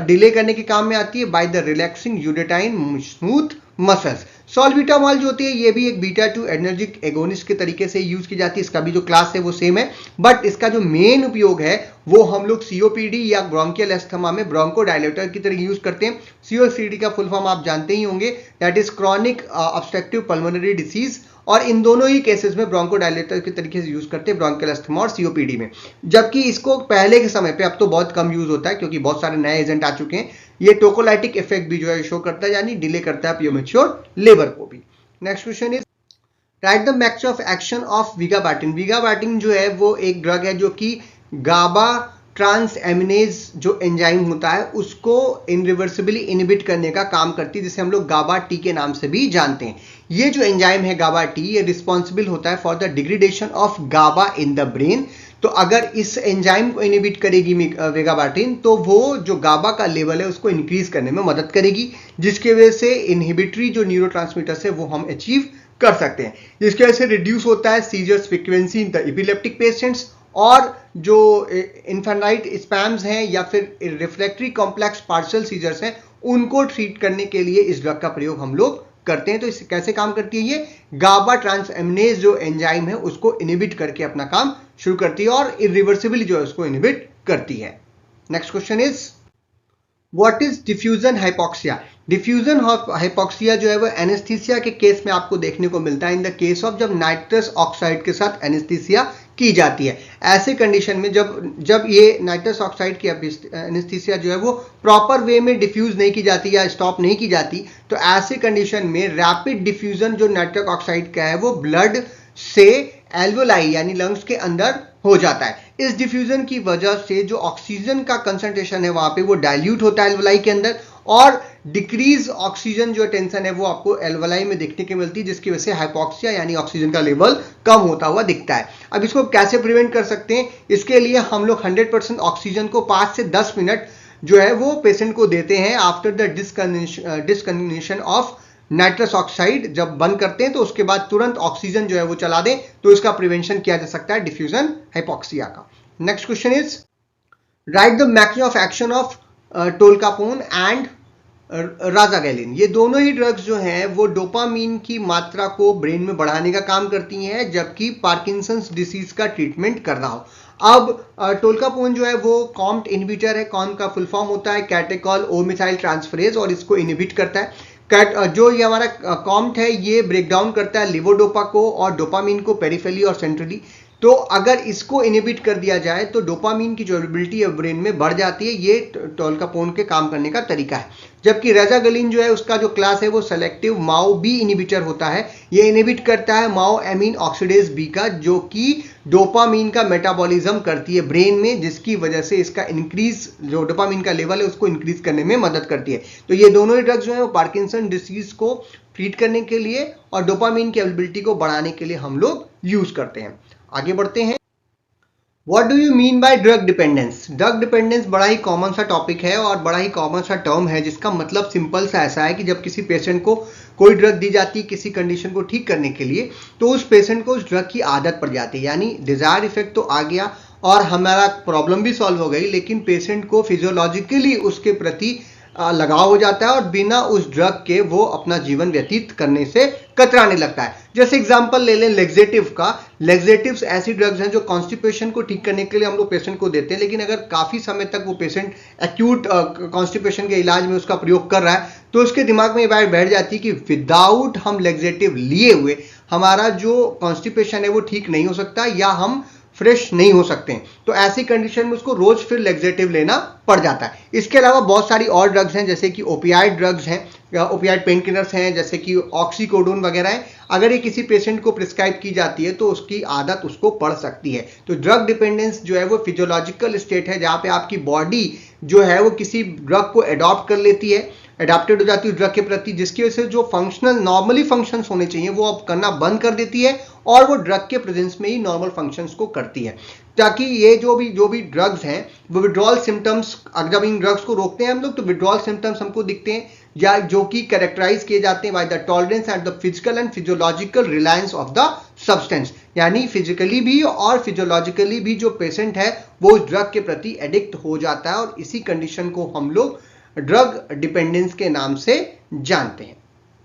[SPEAKER 1] डिले करने के काम में आती है by the relaxing uterine smooth muscles. Salbutamol जो होती है ये भी एक बीटा-2 एडर्जिक एगोनिस्ट के तरीके से यूज की जाती है। इसका भी जो क्लास है वो सेम है, बट इसका जो मेन उपयोग है वो हम लोग सीओपीडी या ब्रोंकियल एस्थमा में ब्रोंकोडायलेटर की तरह यूज करते हैं। सीओपीडी का फुल फॉर्म आप जानते ही होंगे, that is chronic obstructive pulmonary disease, और इन दोनों ही केसेस में ब्रोंकोडायलेटर के तरीके से यूज करते हैं ब्रोंकियल एस्थमा और सीओपीडी में। जबकि इसको पहले के समय पे, अब तो बहुत कम यूज होता है क्योंकि बहुत सारे नए एजेंट आ चुके हैं, ये टोकोलाइटिक इफेक्ट भी जो है शो करता है, यानी डिले करता है प्रीमेच्योर लेबर को भी। Next question is write the max of action of vigabatrin. Vigabatrin जो है वो एक ड्रग है जो कि गाबा ट्रांस एमिनेज जो एंजाइम होता है उसको इनरिवर्सिबली इनहिबिट करने का काम करती है, जिसे हम लोग गाबा टी के नाम से भी जानते हैं। ये जो एंजाइम है गाबा टी, ये रिस्पॉन्सिबल होता है for the degradation of GABA in the brain. तो अगर इस एंजाइम को इनहिबिट करेगी विगाबार्टिन तो वो जो गाबा का लेवल है उसको इंक्रीज करने में मदद करेगी, जिसकी वजह से इनहिबिटरी जो न्यूरोट्रांसमीटर्स है वो हम अचीव कर सकते हैं, जिसकी वजह से रिड्यूस होता है seizures frequency in the epileptic patients, और जो इन्फेंटाइल स्पैम्स हैं या फिर रिफ्लेक्टरी कॉम्प्लेक्स पार्शियल सीजर्स हैं उनको ट्रीट करने के लिए इस ड्रग का प्रयोग हम लोग करते हैं। तो इस कैसे काम करती है, ये गाबा ट्रांसएमिनेज जो एंजाइम है उसको इनहिबिट करके अपना काम शुरू करती है और इरिवर्सिबली जो है उसको इनहिबिट करती है। Next question is what is diffusion hypoxia. Diffusion hypoxia जो है वो एनेस्थीसिया के केस में आपको देखने को मिलता है इन द केस ऑफ जब नाइट्रस ऑक्साइड के साथ एनेस्थीसिया की जाती है। ऐसे कंडीशन में जब ये नाइट्रस ऑक्साइड की एनेस्थीसिया जो है वो प्रॉपर वे में डिफ्यूज नहीं की जाती या स्टॉप नहीं की जाती, तो ऐसे कंडीशन में रैपिड डिफ्यूजन जो नाइट्रस ऑक्साइड का है वो ब्लड से एल्वोलाई यानी लंग्स के अंदर हो जाता है। इस डिफ्यूजन की वजह से जो ऑक्सीजन का कंसंट्रेशन है वहां पे वो डाइल्यूट होता है एल्वोलाई के अंदर, और डिक्रीज ऑक्सीजन जो टेंशन है वो आपको एल्वोलाई में देखने को मिलती है, जिसकी वजह से हाइपोक्सिया यानी ऑक्सीजन का लेवल कम होता हुआ दिखता है। अब इसको कैसे प्रिवेंट कर सकते हैं? इसके लिए हम लोग 100% ऑक्सीजन को 5 से 10 मिनट जो है वो पेशेंट को देते हैं after the discontinuation of nitrous oxide. जब बंद करते हैं तो उसके बाद तुरंत ऑक्सीजन जो है वो चला दें, तो इसका प्रिवेंशन किया जा सकता है डिफ्यूजन हाइपोक्सिया का। Next question is write the mechanism of action of tolcapone and rasagiline. ये दोनों ही ड्रग्स जो हैं वो डोपामीन की मात्रा को ब्रेन में बढ़ाने का काम करती हैं, जबकि पार्किंसंस डिसीज का ट्रीटमेंट कर रहा हो। अब टोल्कापोन जो है वो कॉम्ट इनहिबिटर है। कॉम्ट का फुल फॉर्म होता है कैटेकॉल ओ मिथाइल ट्रांसफरेज, और इसको इनहिबिट करता है। जो ये हमारा कॉम्ट है ये ब्रेक डाउन करता है लिवोडोपा को और डोपामीन को पेरिफेरली और सेंट्रली। तो अगर इसको इनहिबिट कर दिया जाए तो डोपामीन की जो एबिलिटी है ब्रेन में बढ़ जाती है। ये टोल्कापोन के काम करने का तरीका है। जबकि राजागैलिन जो है उसका जो क्लास है वो सेलेक्टिव माओ बी इनहिबिटर होता है। ये इनहिबिट करता है माओ एमीन ऑक्सीडेज बी का, जो कि डोपामीन का मेटाबॉलिज्म करती है ब्रेन में, जिसकी वजह से इसका इंक्रीज जो डोपामीन का लेवल है उसको इंक्रीज करने में मदद करती है। तो ये दोनों ही ड्रग्स जो है वो पार्किंसन डिसीज को ट्रीट करने के लिए और डोपामीन की अवेलेबिलिटी को बढ़ाने के लिए हम लोग यूज करते हैं। आगे बढ़ते हैं। What do you mean by drug dependence? Drug dependence बड़ा ही कॉमन सा टॉपिक है और बड़ा ही कॉमन सा टर्म है, जिसका मतलब सिंपल सा ऐसा है कि जब किसी पेशेंट को कोई ड्रग दी जाती है किसी कंडीशन को ठीक करने के लिए, तो उस पेशेंट को उस ड्रग की आदत पड़ जाती है। यानी डिजायर इफेक्ट तो आ गया और हमारा प्रॉब्लम भी सॉल्व हो गई, लेकिन पेशेंट को फिजियोलॉजिकली उसके प्रति लगाव हो जाता है और बिना उस ड्रग के वो अपना जीवन व्यतीत करने से कतराने लगता है। जैसे एग्जांपल ले लें लेग्जेटिव का। लेग्जेटिव्स ऐसी ड्रग्स हैं जो कॉन्स्टिपेशन को ठीक करने के लिए हम लोग पेशेंट को देते हैं, लेकिन अगर काफी समय तक वो पेशेंट एक्यूट कॉन्स्टिपेशन के इलाज में उसका प्रयोग कर रहा है, तो उसके दिमाग में ये बात बैठ जाती है कि विदाउट हम लेग्जेटिव लिए हुए हमारा जो कॉन्स्टिपेशन है वो ठीक नहीं हो सकता या हम फ्रेश नहीं हो सकते हैं। तो ऐसी कंडीशन में उसको रोज फिर लेग्जेटिव लेना पड़ जाता है। इसके अलावा बहुत सारी और ड्रग्स हैं, जैसे कि ओपियाइड ड्रग्स हैं या ओपियाइड पेन किलर्स हैं, जैसे कि ऑक्सीकोडोन वगैरह है। अगर ये किसी पेशेंट को प्रिस्क्राइब की जाती है तो उसकी आदत उसको पड़ सकती है। तो ड्रग डिपेंडेंस जो है वो फिजियोलॉजिकल स्टेट है, जहां पे आपकी बॉडी जो है वो किसी ड्रग को एडॉप्ट कर लेती है, एडाप्टेड हो जाती है ड्रग के प्रति, जिसकी वजह से जो फंक्शनल नॉर्मली फंक्शंस होने चाहिए वो अब करना बंद कर देती है और वो ड्रग के प्रेजेंस में ही नॉर्मल फंक्शंस को करती है। ताकि ये जो भी ड्रग्स हैं वो विड्रॉल सिम्टम्स, जब इन ड्रग्स को रोकते हैं हम लोग तो विड्रॉल सिम्टम्स हमको दिखते हैं, या जो कि कैरेक्टराइज किए जाते हैं by the tolerance and the physical and physiological Reliance of the substance. यानी फिजिकली भी और फिजियोलॉजिकली भी जो पेशेंट है वो उस ड्रग के प्रति एडिक्ट हो जाता है, और इसी कंडीशन को हम लोग ड्रग डिपेंडेंस के नाम से जानते हैं।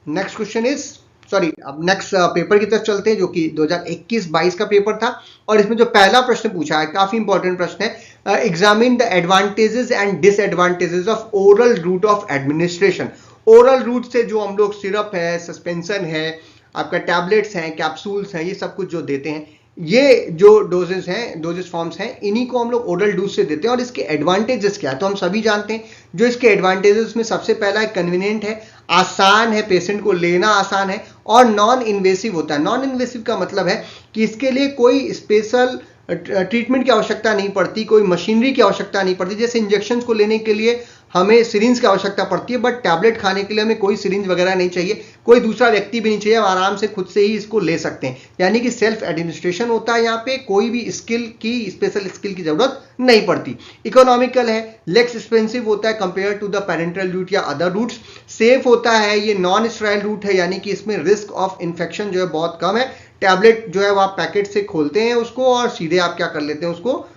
[SPEAKER 1] नेक्स्ट क्वेश्चन इज अब नेक्स्ट पेपर की तरफ चलते हैं, जो कि 2021-22 का पेपर था, और इसमें जो पहला प्रश्न पूछा है काफी इंपॉर्टेंट प्रश्न है। Examine the advantages and disadvantages of oral route of administration. Oral route से जो हम लोग सिरप है, सस्पेंशन है, आपका टैबलेट्स हैं, कैप्सूल्स हैं, ये सब कुछ जो देते हैं, ये जो डोजेस फॉर्म्स हैं, इन्हीं को हम लोग ओरल डोज से देते हैं। और इसके एडवांटेजेस क्या है तो हम सभी जानते हैं। जो इसके एडवांटेजेस में सबसे पहला है कन्वीनियंट है, आसान है, पेशेंट को लेना आसान है और नॉन इन्वेसिव होता है। नॉन इन्वेसिव का मतलब है कि इसके लिए कोई स्पेशल ट्रीटमेंट की आवश्यकता नहीं पड़ती, कोई मशीनरी की आवश्यकता नहीं पड़ती। जैसे इंजेक्शन को लेने के लिए हमें सिरिंज की आवश्यकता पड़ती है, बट टैबलेट खाने के लिए हमें कोई सिरिंज वगैरह नहीं चाहिए, कोई दूसरा व्यक्ति भी नहीं चाहिए, हम आराम से खुद से ही इसको ले सकते हैं। यानी कि सेल्फ एडमिनिस्ट्रेशन होता है, यहाँ पे कोई भी स्पेशल स्किल की जरूरत नहीं पड़ती। इकोनॉमिकल है, लेस एक्सपेंसिव होता है compare to the parenteral route या अदर रूट्स। सेफ होता है, ये नॉन स्टेराइल रूट है, यानी कि इसमें रिस्क ऑफ इन्फेक्शन जो है बहुत कम है। टैबलेट जो है वो आप पैकेट से खोलते हैं उसको और सीधे आप क्या कर लेते हैं, उसको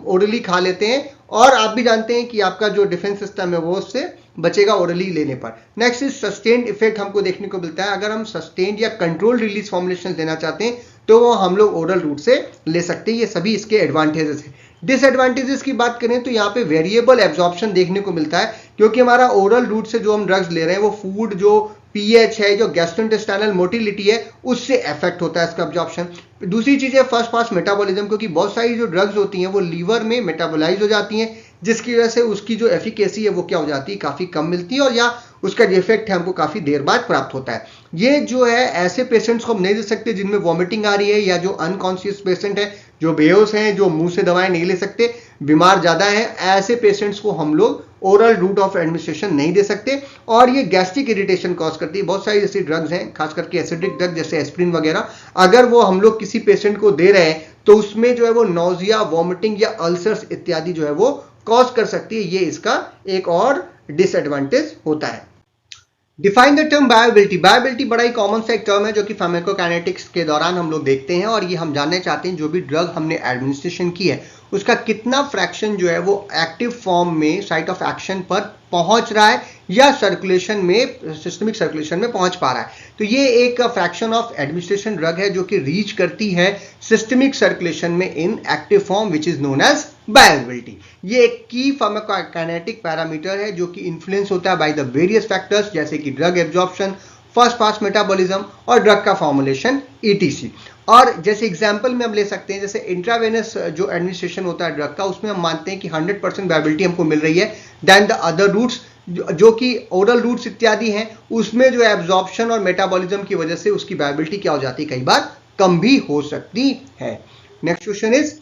[SPEAKER 1] ओरली खा लेते हैं, और आप भी जानते हैं कि आपका जो डिफेंस सिस्टम है वो उससे बचेगा ओरली लेने पर। नेक्स्ट इज सस्टेन्ड इफेक्ट हमको देखने को मिलता है। अगर हम सस्टेन्ड या कंट्रोल रिलीज फॉर्मुलेशन लेना चाहते हैं तो वो हम लोग ओरल रूट से ले सकते हैं। ये सभी इसके एडवांटेजेस हैं। डिसएडवांटेजेस की बात करें तो यहाँ पे वेरिएबल एब्जॉर्प्शन देखने को मिलता है, क्योंकि हमारा ओरल रूट से जो हम ड्रग्स ले रहे हैं वो फूड जो पीएच है, जो गैस्ट्रोइंटेस्टाइनल मोटिलिटी है, उससे अफेक्ट होता है इसका एब्जॉर्प्शन। दूसरी चीज है फर्स्ट पास मेटाबॉलिज्म, क्योंकि बहुत सारी जो ड्रग्स होती हैं वो लीवर में मेटाबोलाइज हो जाती हैं, जिसकी वजह से उसकी जो एफिकेसी है वो क्या हो जाती है, काफी कम मिलती है, और या उसका जो इफेक्ट है हमको काफी देर बाद प्राप्त होता है। ये जो है ऐसे पेशेंट्स को हम नहीं दे सकते जिनमें वॉमिटिंग आ रही है, या जो अनकॉन्शियस पेशेंट है, जो बेहोश हैं, जो मुंह से दवाएं नहीं ले सकते, बीमार ज्यादा है, ऐसे पेशेंट्स को हम लोग ओरल रूट ऑफ एडमिनिस्ट्रेशन नहीं दे सकते। और ये गैस्ट्रिक इरिटेशन कॉज करती है। बहुत सारी ऐसी ड्रग्स हैं, खास करके एसिडिक ड्रग जैसे एस्प्रिन वगैरह, अगर वो हम लोग किसी पेशेंट को दे रहे हैं तो उसमें जो है वो नोजिया, वॉमिटिंग या अल्सर्स इत्यादि जो है वो कॉज कर सकती है। ये इसका एक और डिसएडवांटेज होता है। Define the term बायोबिलिटी। बायोबिलिटी बड़ा ही कॉमन सा एक टर्म है जो कि फार्माकोकाइनेटिक्स के दौरान हम लोग देखते हैं, और ये हम जानना चाहते हैं जो भी ड्रग हमने एडमिनिस्ट्रेशन की है उसका कितना फ्रैक्शन जो है वो एक्टिव फॉर्म में साइट ऑफ एक्शन पर पहुंच रहा है या सर्कुलेशन में, सिस्टमिक सर्कुलेशन में पहुंच पा रहा है। तो ये एक फ्रैक्शन ऑफ एडमिनिस्ट्रेशन ड्रग है जो कि रीच करती है सिस्टमिक सर्कुलेशन में in active form, which is known as bioavailability. ये एक की फार्माकोकाइनेटिक पैरामीटर है जो कि इन्फ्लुएंस होता है बाय द वेरियस फैक्टर्स, जैसे कि drug absorption, first pass metabolism और ड्रग का फॉर्मुलेशन ईटीसी। और जैसे एग्जांपल में हम ले सकते हैं, जैसे इंट्रावेनस जो एडमिनिस्ट्रेशन होता है ड्रग का, उसमें हम मानते हैं कि 100% बायोबिलिटी हमको मिल रही है देन द अदर रूट्स जो कि ओरल रूट्स इत्यादि हैं, उसमें जो एब्जॉर्प्शन और मेटाबॉलिज्म की वजह से उसकी बायोबिलिटी क्या हो जाती है, कई बार कम भी हो सकती है। Next question is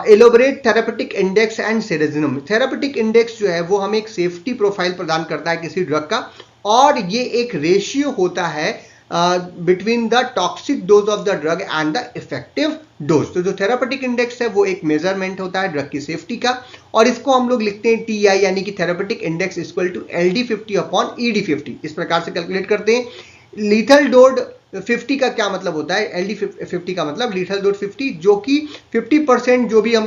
[SPEAKER 1] elaborate therapeutic index and synergism. Therapeutic index जो है वो हमें एक सेफ्टी प्रोफाइल प्रदान करता है किसी ड्रग का, और ये एक रेशियो होता है between the toxic dose of the drug and the effective dose. तो जो थेरापेटिक इंडेक्स है वो एक मेजरमेंट होता है ड्रग की सेफ्टी का, और इसको हम लोग लिखते हैं TI, यानी कि therapeutic index equal to LD50 upon ED50, इस प्रकार से कैलकुलेट करते हैं। लीथल डोज 50 का क्या मतलब होता है, LD50 का मतलब लीथल डोज 50, जो कि 50% जो भी हम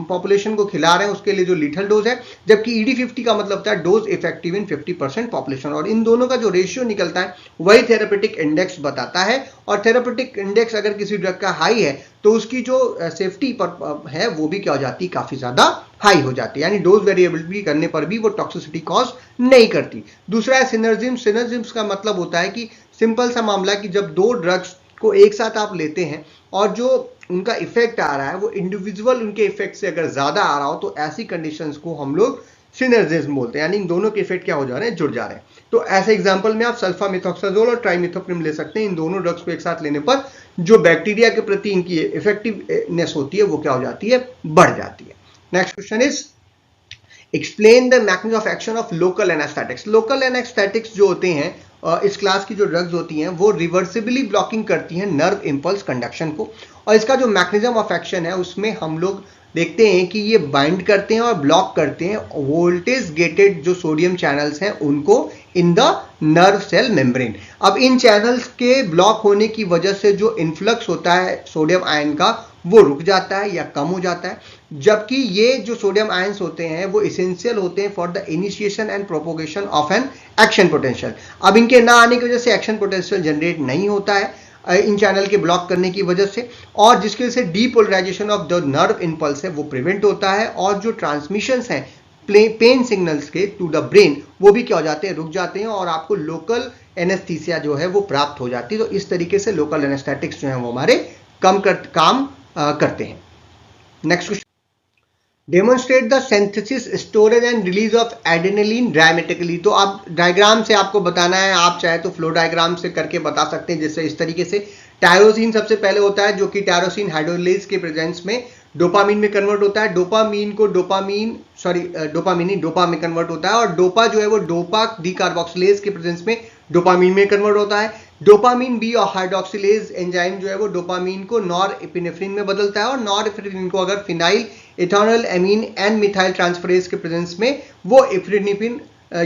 [SPEAKER 1] पॉपुलेशन को खिला रहे हैं उसके लिए जो लीथल डोज है, जबकि ED50 का मतलब होता है डोज इफेक्टिव इन 50% पॉपुलेशन। और इन दोनों का जो रेशियो निकलता है वही थेरापेटिक इंडेक्स बताता है। और थेरापेटिक इंडेक्स अगर किसी ड्रग का हाई है तो उसकी जो सेफ्टी पर है वो भी क्या हो जाती है, काफी ज्यादा हाई हो जाती है, यानी डोज वेरिएबिलिटी करने पर भी वो टॉक्सिसिटी कॉज नहीं करती। दूसरा है सिनर्जिज्म। सिनर्जिज्म का मतलब होता है कि सिंपल सा मामला कि जब दो ड्रग्स को एक साथ आप लेते हैं और जो उनका इफेक्ट आ रहा है वो इंडिविजुअल उनके इफेक्ट से अगर ज्यादा आ रहा हो, तो ऐसी कंडीशंस को हम लोग सिनर्जिज्म बोलते हैं, यानी इन दोनों के इफेक्ट क्या हो जा रहे हैं, जुड़ जा रहे हैं। तो ऐसे एग्जांपल में आप सल्फामेथोक्साजोल और ट्राइमेथोप्रिम ले सकते हैं। इन दोनों ड्रग्स को एक साथ लेने पर जो बैक्टीरिया के प्रति इनकी इफेक्टिवनेस होती है वो क्या हो जाती है, बढ़ जाती है। Next question is explain the mechanism of action of local anaesthetics. Local anaesthetics जो होते हैं, इस क्लास की जो ड्रग्स होती हैं वो रिवर्सिबली ब्लॉकिंग करती हैं नर्व इंपल्स कंडक्शन को, और इसका जो मैकेनिज्म ऑफ एक्शन है उसमें हम लोग देखते हैं कि ये बाइंड करते हैं और ब्लॉक करते हैं वोल्टेज गेटेड जो सोडियम चैनल्स हैं उनको in the nerve cell membrane. अब इन चैनल्स के ब्लॉक होने की वजह से जो इन्फ्लक्स होता है सोडियम आयन का वो रुक जाता है या कम हो जाता है, जबकि ये जो सोडियम आयंस होते हैं वो इसेंशियल होते हैं for the initiation and propagation of an action potential. अब इनके ना आने की वजह से एक्शन पोटेंशियल जनरेट नहीं होता है इन चैनल के ब्लॉक करने की वजह से, और जिसकी वजह से depolarisation of the nerve impulse है वो प्रिवेंट होता है, और जो ट्रांसमिशंस हैं पेन सिग्नल्स के टू द ब्रेन वो भी क्या हो जाते हैं, रुक जाते हैं, और आपको लोकल एनेस्थीसिया जो है वो प्राप्त हो जाती है। तो इस तरीके से लोकल एनेस्थेटिक्स जो है वो हमारे काम करते हैं। Next question, demonstrate the synthesis, storage and release of adrenaline dramatically. तो आप डायग्राम से आपको बताना है, आप चाहे तो फ्लो डायग्राम से करके बता सकते हैं, जैसे इस तरीके से टायरोसिन सबसे पहले होता है जो कि टायरोसिन हाइड्रोलेज के प्रेजेंस में डोपामीन में कन्वर्ट होता है। डोपामीन को डोपा में कन्वर्ट होता है, और डोपा जो है वो डोपा डीकार्बोक्सिलेज के प्रेजेंस में डोपामीन में कन्वर्ट होता है। डोपामीन बी और हाइड्रोक्सिलेज एंजाइम जो है वो डोपामीन को नॉर एपिनेफ्रिन में बदलता है, और नॉर एपिनेफ्रिन को अगर phenyl ethanol amine and methyl transferase के प्रेजेंस में वो एफ्रिनेपिन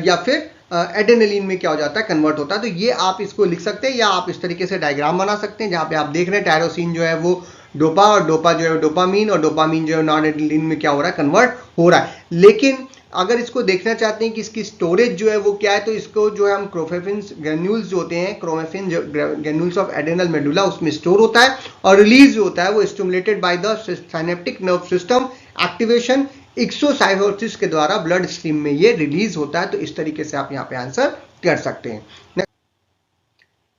[SPEAKER 1] या फिर एड्रेनलिन में क्या हो जाता है, कन्वर्ट होता है। तो ये आप इसको लिख सकते हैं, या आप इस तरीके से डायग्राम बना सकते हैं जहां पे आप देख रहे हैं टायरोसिन जो है वो डोपा, और डोपा जो है डोपामीन, और डोपामीन जो है नॉन एड्रेनलिन में क्या हो रहा है, कन्वर्ट हो रहा है। लेकिन अगर इसको देखना चाहते हैं कि इसकी स्टोरेज जो है वो क्या है, तो इसको जो है हम क्रोमेफिन ग्रेन्यूल्स जो होते हैं, क्रोमेफिन ग्रेन्यूल्स ऑफ एड्रेनल मेडुला, उसमें स्टोर होता है, और रिलीज जो होता है वो stimulated by the synaptic nerve system activation exocytosis के द्वारा ब्लड स्ट्रीम में ये रिलीज होता है। तो इस तरीके से आप यहाँ पे आंसर कर सकते हैं।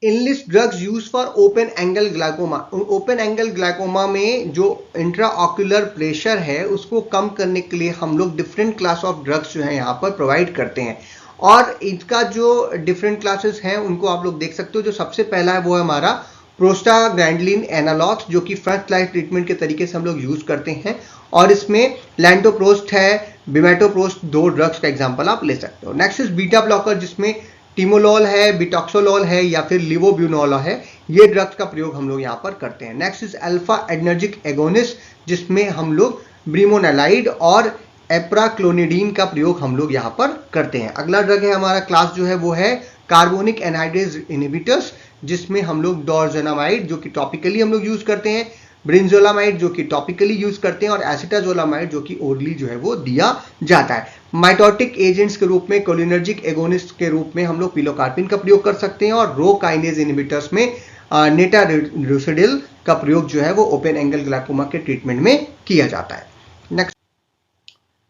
[SPEAKER 1] Enlist drugs use for open angle glaucoma. Open angle glaucoma में जो इंट्राऑक्यूलर प्रेशर है उसको कम करने के लिए हम लोग डिफरेंट क्लास ऑफ ड्रग्स जो है यहाँ पर प्रोवाइड करते हैं, और इनका जो डिफरेंट क्लासेस हैं उनको आप लोग देख सकते हो। जो सबसे पहला है वो है हमारा प्रोस्टाग्लैंडिन एनालॉग्स, जो कि फर्स्ट लाइन ट्रीटमेंट के तरीके से हम लोग यूज करते हैं, और इसमें लैंटोप्रोस्ट है, बिमेटोप्रोस्ट, दो ड्रग्स का एग्जांपल आप ले सकते हो। नेक्स्ट इज बीटा ब्लॉकर, जिसमें टिमोलॉल है, बिटॉक्सोलॉल है या फिर लिवोब्यूनॉल है, ये ड्रग्स का प्रयोग हम लोग यहाँ पर करते हैं। नेक्स्ट इज अल्फा एडर्जिक एगोनिस्ट, जिसमें हम लोग ब्रीमोनालाइड और एप्राक्लोनिडीन का प्रयोग हम लोग यहाँ पर करते हैं। अगला ड्रग है हमारा क्लास जो है वो है कार्बोनिक एनहाइड्रेज इनहिबिटर्स, जिसमें हम लोग डोरजेनामाइड जो कि टॉपिकली हम लोग यूज करते हैं, ब्रिंजोलामाइड जो कि टॉपिकली यूज करते हैं, और एसिटाजोलामाइड जो कि ओरली जो है वो दिया जाता है। माइटोटिक एजेंट्स के रूप में कोलिनर्जिक एगोनिस्ट के रूप में हम लोग पिलोकार्पिन का प्रयोग कर सकते हैं, और रो काइनेज इनहिबिटर्स में नेटारुसिडिल का प्रयोग जो है वो ओपन एंगल ग्लाइकोमा के ट्रीटमेंट में किया जाता है।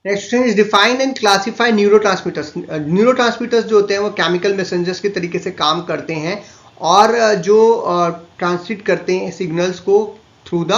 [SPEAKER 1] Next is define and classify neurotransmitters. Neurotransmitters जो होते हैं वो केमिकल मैसेंजर्स के तरीके से काम करते हैं, और जो ट्रांसमिट करते हैं सिग्नल्स को थ्रू द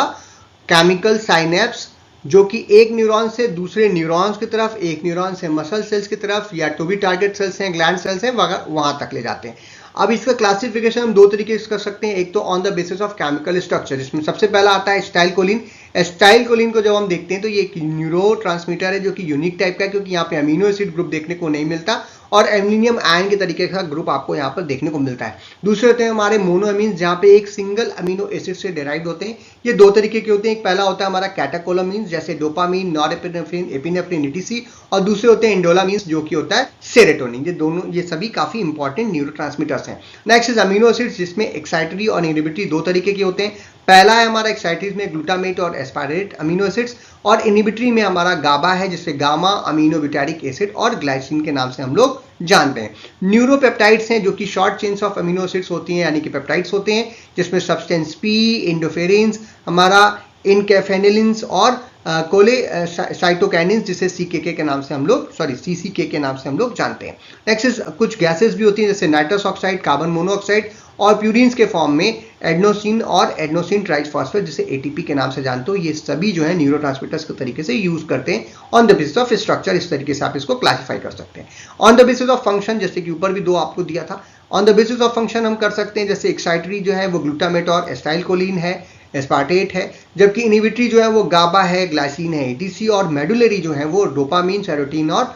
[SPEAKER 1] केमिकल साइनेप्स, जो कि एक न्यूरॉन से दूसरे न्यूरॉन्स की तरफ, एक न्यूरॉन से मसल सेल्स की तरफ, या तो भी टारगेट सेल्स हैं, ग्लैंड सेल्स हैं, वहां तक ले जाते हैं। अब इसका क्लासिफिकेशन हम दो तरीके से कर सकते हैं। एक तो on the basis of chemical structure, जिसमें सबसे पहला आता है एसिटाइलकोलिन। एसिटाइलकोलिन को जब हम देखते हैं तो ये एक न्यूरो ट्रांसमीटर है जो कि यूनिक टाइप का है, क्योंकि यहाँ पे अमीनो एसिड ग्रुप देखने को नहीं मिलता, और एल्यूमिनियम आयन के तरीके का ग्रुप आपको यहाँ पर देखने को मिलता है। दूसरे होते हैं हमारे मोनोअमीन्स, जहाँ पे एक सिंगल अमीनो एसिड से डिराइव्ड होते हैं। ये दो तरीके के होते हैं। एक पहला होता है हमारा कैटाकोलामीन्स, जैसे डोपामीन, नॉरएपिनेफ्रिन, एपिनेफ्रिन, ईटीसी, और दूसरे होते हैं इंडोलामीन्स जो कि होता है सेरोटोनिन। ये सभी काफी इंपॉर्टेंट न्यूरोट्रांसमीटर्स हैं। नेक्स्ट इज अमीनो एसिड्स, जिसमें एक्साइटरी और इनहिबिटरी दो तरीके के होते हैं। पहला है हमारा एक्साइटरीज में ग्लूटामेट और एस्पारेट अमीनो एसिड्स, और इनहिबिटरी में हमारा गाबा है, जिसे गामा अमीनो ब्यूटारिक एसिड और ग्लाइसिन के नाम से हम लोग जानते हैं। न्यूरोपेप्टाइड्स हैं जो कि short chains of amino acids होती हैं, यानी कि पेप्टाइड्स होते हैं, जिसमें सब्सटेंस पी, इंडोफेरिन्स, हमारा इनकेफेनिलिन्स और कोले साइटोकाइनिन्स, जिसे सीकेके के नाम से हम लोग सीसीके के नाम से हम लोग जानते हैं। नेक्स्ट कुछ गैसेस भी होती हैं, जैसे नाइट्रस ऑक्साइड, कार्बन मोनोऑक्साइड, और प्यूरिन्स के फॉर्म में एडेनोसिन और एडेनोसिन ट्राइफॉस्फेट, जिसे एटीपी के नाम से जानते हो। ये सभी जो है न्यूरोट्रांसमीटर्स के तरीके से यूज करते हैं on the basis of structure. इस तरीके से आप इसको क्लासिफाई कर सकते हैं। On the basis of function, जैसे कि ऊपर भी दो आपको दिया था, on the basis of function हम कर सकते हैं। जैसे एक्साइटरी जो है वो ग्लूटामेट और एसिटाइलकोलिन है, एस्पार्टेट है, जबकि इनहिबिटरी जो है वो गाबा है, ग्लाइसिन है, एटीसी, और मेडुलरी जो है वो डोपामीन, सेरोटीन और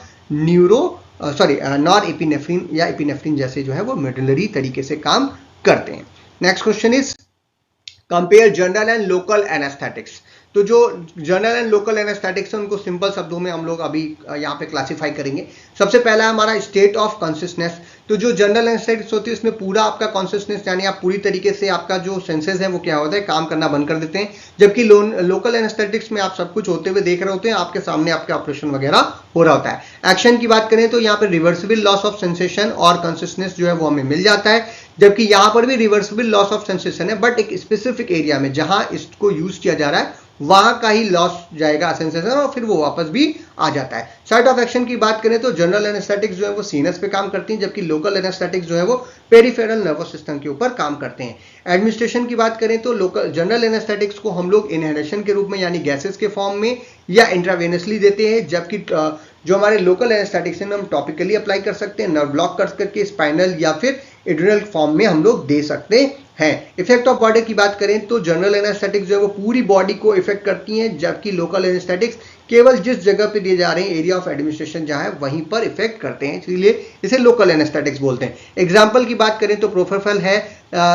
[SPEAKER 1] नॉरएपिनेफ्रिन या एपिनेफ्रिन जैसे जो है वो मेडुलरी तरीके से काम करते हैं। Next question is compare general and local anaesthetics. तो जो जनरल एंड लोकल एनेस्थेटिक्स है उनको सिंपल शब्दों में हम लोग अभी यहाँ पे क्लासिफाई करेंगे। सबसे पहला है हमारा स्टेट ऑफ कॉन्शियसनेस। तो जो जनरल एनेस्थेटिक्स होती है उसमें पूरा आपका कॉन्शियसनेस, यानी आप पूरी तरीके से आपका जो सेंसेस है वो क्या होता है, काम करना बंद कर देते हैं। जबकि लोकल एनेस्थेटिक्स में आप सब कुछ होते हुए देख रहे होते हैं, आपके सामने आपके ऑपरेशन वगैरह हो रहा होता है। एक्शन की बात करें तो यहाँ पे रिवर्सिबल लॉस ऑफ सेंसेशन और कॉन्शियसनेस जो है वो हमें मिल जाता है, जबकि यहाँ पर भी रिवर्सिबल लॉस ऑफ सेंसेशन है, बट एक स्पेसिफिक एरिया में जहां इसको यूज किया जा रहा है वहां का ही लॉस जाएगा सेंसेशन, और फिर वो वापस भी आ जाता है। साइट ऑफ एक्शन की बात करें तो जनरल एनेस्थेटिक्स जो है वो सीनस पे काम करती हैं, जबकि लोकल एनेस्थेटिक्स जो है वो पेरिफेरल नर्वस सिस्टम के ऊपर काम करते हैं। एडमिनिस्ट्रेशन की बात करें तो जनरल एनेस्थेटिक्स को हम लोग इनहेलेशन के रूप में, यानी गैसेस के फॉर्म में या इंट्रावेनसली देते हैं, जबकि जो हमारे लोकल एनेस्थेटिक्स हम टॉपिकली अप्लाई कर सकते हैं, नर्व ब्लॉक करके स्पाइनल या फिर एड्रिनल फॉर्म में हम लोग दे सकते हैं। इफेक्ट ऑफ बॉडी की बात करें तो जनरल एनेस्थेटिक्स जो है वो पूरी बॉडी को इफेक्ट करती हैं, जबकि लोकल एनेस्थेटिक्स केवल जिस जगह पे दिए जा रहे हैं, एरिया ऑफ एडमिनिस्ट्रेशन जहां है वहीं पर इफेक्ट करते हैं, इसलिए इसे लोकल एनेस्थेटिक्स बोलते हैं। एग्जाम्पल की बात करें तो प्रोफेफल है,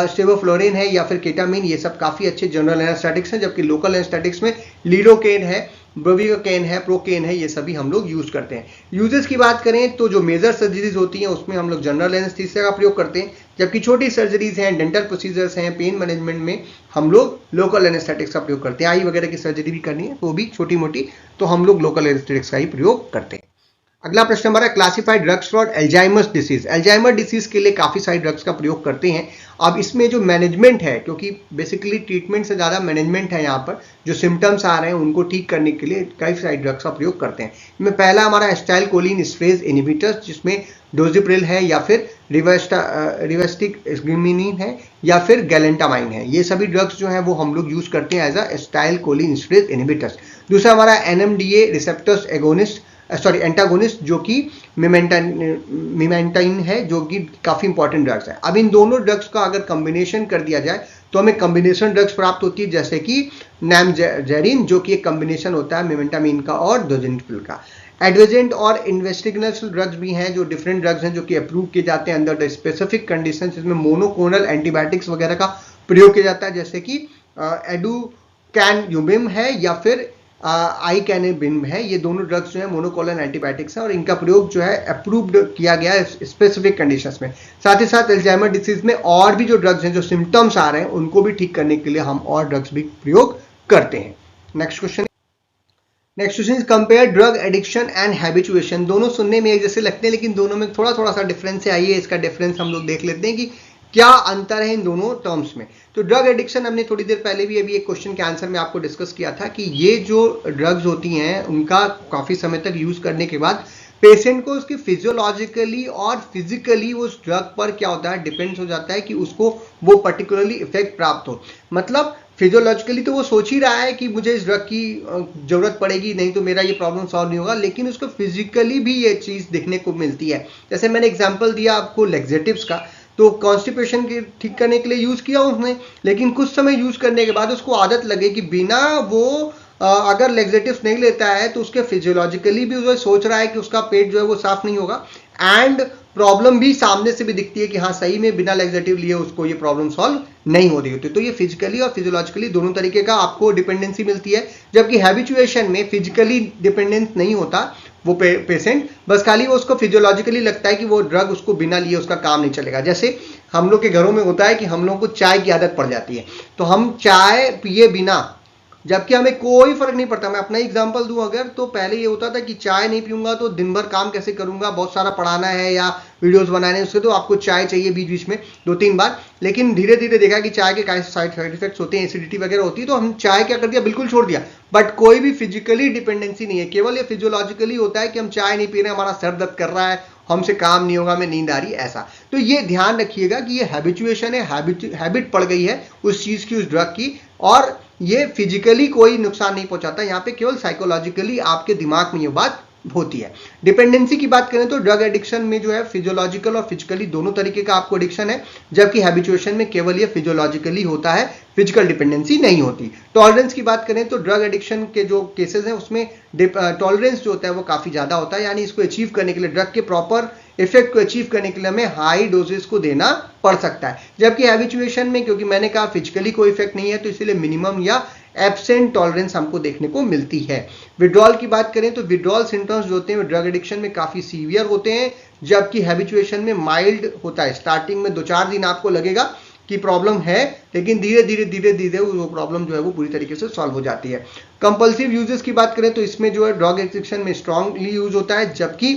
[SPEAKER 1] सेवोफ्लोरिन है या फिर केटामिन, ये सब काफी अच्छे जनरल एनेस्थेटिक्स हैं, जबकि लोकल एनेस्थेटिक्स में लिडोकेन है, ब्रोविकोकेन है, प्रोकेन है, ये सभी हम लोग यूज करते हैं। यूजेस की बात करें तो जो मेजर सर्जरीज होती हैं उसमें हम लोग जनरल एनेस्थीसिया का प्रयोग करते हैं, जबकि छोटी सर्जरीज हैं, डेंटल प्रोसीजर्स हैं, पेन मैनेजमेंट में हम लोग लोकल एनेस्थेटिक्स का प्रयोग करते हैं। आई वगैरह की सर्जरी भी करनी है तो भी छोटी मोटी, तो हम लोग लोकल एनेस्थेटिक्स का ही प्रयोग करते हैं। अगला प्रश्न हमारा classified drugs for Alzheimer's disease. Alzheimer disease के लिए काफी सारे ड्रग्स का प्रयोग करते हैं। अब इसमें जो मैनेजमेंट है, क्योंकि बेसिकली ट्रीटमेंट से ज्यादा मैनेजमेंट है, यहाँ पर जो सिम्टम्स आ रहे हैं उनको ठीक करने के लिए कई सारे ड्रग्स का प्रयोग करते हैं। इनमें पहला हमारा एसिटाइलकोलिन एस्टरेज इनहिबिटर्स, जिसमें डोजिप्रिल है या फिर रिवेस्टिक्समिनिन है या फिर गैलेंटामाइन है। ये सभी ड्रग्स जो हैं वो हम लोग यूज करते हैं as a acetylcholine esterase inhibitors. दूसरा हमारा एनएमडीए रिसेप्टर्स एंटागोनिस्ट, जो कि मिमेंटाइन है, जो कि काफी इंपॉर्टेंट ड्रग्स है। अब इन दोनों ड्रग्स का अगर कॉम्बिनेशन कर दिया जाए तो हमें कॉम्बिनेशन ड्रग्स प्राप्त होती है, जैसे कि नैमजेरिन, जो कि एक कॉम्बिनेशन होता है मिमेंटामिन का और डोजिप्रिल का। एडवेजेंट और इन्वेस्टिगेशनल ड्रग्स भी हैं, जो डिफरेंट ड्रग्स हैं जो कि अप्रूव किए जाते हैं अंडर द स्पेसिफिक कंडीशन, जिसमें मोनोक्लोनल एंटीबायोटिक्स वगैरह का प्रयोग किया जाता है, जैसे कि एडुकैनयुबिम है या फिर आइकैनेबिम है। ये दोनों ड्रग्स जो है मोनोक्लोनल एंटीबायोटिक्स हैं और इनका प्रयोग जो है अप्रूव्ड किया गया है स्पेसिफिक कंडीशंस में। साथ ही साथ अल्जाइमर डिसीज में और भी जो ड्रग्स हैं, जो सिम्टम्स आ रहे हैं उनको भी ठीक करने के लिए हम और ड्रग्स भी प्रयोग करते हैं। Next question is compare drug addiction and habituation. दोनों सुनने में एक जैसे लगते हैं, लेकिन दोनों में थोड़ा थोड़ा सा डिफरेंस है। आइए इसका डिफरेंस हम लोग देख लेते हैं कि क्या अंतर है इन दोनों टर्म्स में। तो ड्रग एडिक्शन हमने थोड़ी देर पहले भी अभी एक क्वेश्चन के आंसर में आपको डिस्कस किया था कि ये जो ड्रग्स होती हैं उनका काफी समय तक यूज करने के बाद पेशेंट को उसकी फिजियोलॉजिकली और फिजिकली उस ड्रग पर क्या होता है, डिपेंड्स हो जाता है कि उसको वो पर्टिकुलरली इफेक्ट प्राप्त हो। मतलब फिजियोलॉजिकली तो वो सोच ही रहा है कि मुझे इस ड्रग की जरूरत पड़ेगी, नहीं तो मेरा ये प्रॉब्लम सॉल्व नहीं होगा, लेकिन उसको फिजिकली भी ये चीज देखने को मिलती है। जैसे मैंने एग्जांपल दिया आपको लेक्सेटिव्स का, तो कॉन्स्टिपेशन के ठीक करने के लिए यूज किया उसने, लेकिन कुछ समय यूज करने के बाद उसको आदत लगे कि बिना वो अगर लेक्सेटिव्स नहीं लेता है तो उसके फिजियोलॉजिकली भी वो सोच रहा है कि उसका पेट जो है वो साफ नहीं होगा, एंड प्रॉब्लम भी सामने से भी दिखती है कि हाँ सही में बिना लेक्सेटिव लिए उसको ये प्रॉब्लम सॉल्व नहीं हो रही होती। तो ये फिजिकली और फिजियोलॉजिकली दोनों तरीके का आपको डिपेंडेंसी मिलती है, जबकि हैबिचुएशन में फिजिकली डिपेंडेंट नहीं होता वो पेशेंट, बस खाली वो उसको फिजियोलॉजिकली लगता है कि वो ड्रग उसको बिना लिए उसका काम नहीं चलेगा। जैसे हम लोग के घरों में होता है कि हम लोग को चाय की आदत पड़ जाती है, तो हम चाय पिए बिना, जबकि हमें कोई फर्क नहीं पड़ता। मैं अपना एग्जांपल दूं अगर, तो पहले ये होता था कि चाय नहीं पीऊंगा तो दिन भर काम कैसे करूंगा, बहुत सारा पढ़ाना है या वीडियोस बनाने हैं उसके, तो आपको चाय चाहिए बीच बीच में 2-3 बार। लेकिन धीरे धीरे देखा कि चाय के साइड इफेक्ट्स होते हैं, एसिडिटी वगैरह होती है, तो हम चाय क्या कर दिया, बिल्कुल छोड़ दिया। बट कोई भी फिजिकली डिपेंडेंसी नहीं है, केवल ये फिजियोलॉजिकली होता है कि हम चाय नहीं पी रहे, हमारा सर दर्द कर रहा है, हमसे काम नहीं होगा, हमें नींद आ रही है, ऐसा। तो ये ध्यान रखिएगा कि ये हैबिचुएशन है, हैबिट पड़ गई है उस चीज की, उस ड्रग की, और ये फिजिकली कोई नुकसान नहीं पहुंचाता, यहाँ पे केवल साइकोलॉजिकली आपके दिमाग में ये बात होती है। डिपेंडेंसी की बात करें तो ड्रग एडिक्शन में जो है फिजियोलॉजिकल और फिजिकली दोनों तरीके का आपको एडिक्शन है, जबकि हैबिचुएशन में केवल ये फिजियोलॉजिकली होता है, फिजिकल डिपेंडेंसी नहीं होती। टॉलरेंस की बात करें तो ड्रग एडिक्शन के जो केसेस हैं उसमें टॉलरेंस जो होता है वो काफी ज्यादा होता है, यानी इसको अचीव करने के लिए, ड्रग के प्रॉपर इफेक्ट को अचीव करने के लिए हमें हाई डोजेस को देना पड़ सकता है। जबकि हैबिचुएशन में, क्योंकि मैंने कहा फिजिकली कोई इफेक्ट नहीं है, तो इसीलिए मिनिमम या एब्सेंट टॉलरेंस हमको देखने को मिलती है। विड्रॉल की बात करें तो विड्रॉल सिम्टम्स जो होते हैं ड्रग एडिक्शन में काफी सीवियर होते हैं, जबकि हैबिचुएशन में माइल्ड होता है। स्टार्टिंग में 2-4 दिन आपको लगेगा कि प्रॉब्लम है, लेकिन धीरे धीरे वो प्रॉब्लम जो है वो पूरी तरीके से सॉल्व हो जाती है। कंपल्सिव यूजेस की बात करें तो इसमें जो है ड्रग एडिक्शन में स्ट्रांगली यूज होता है, जबकि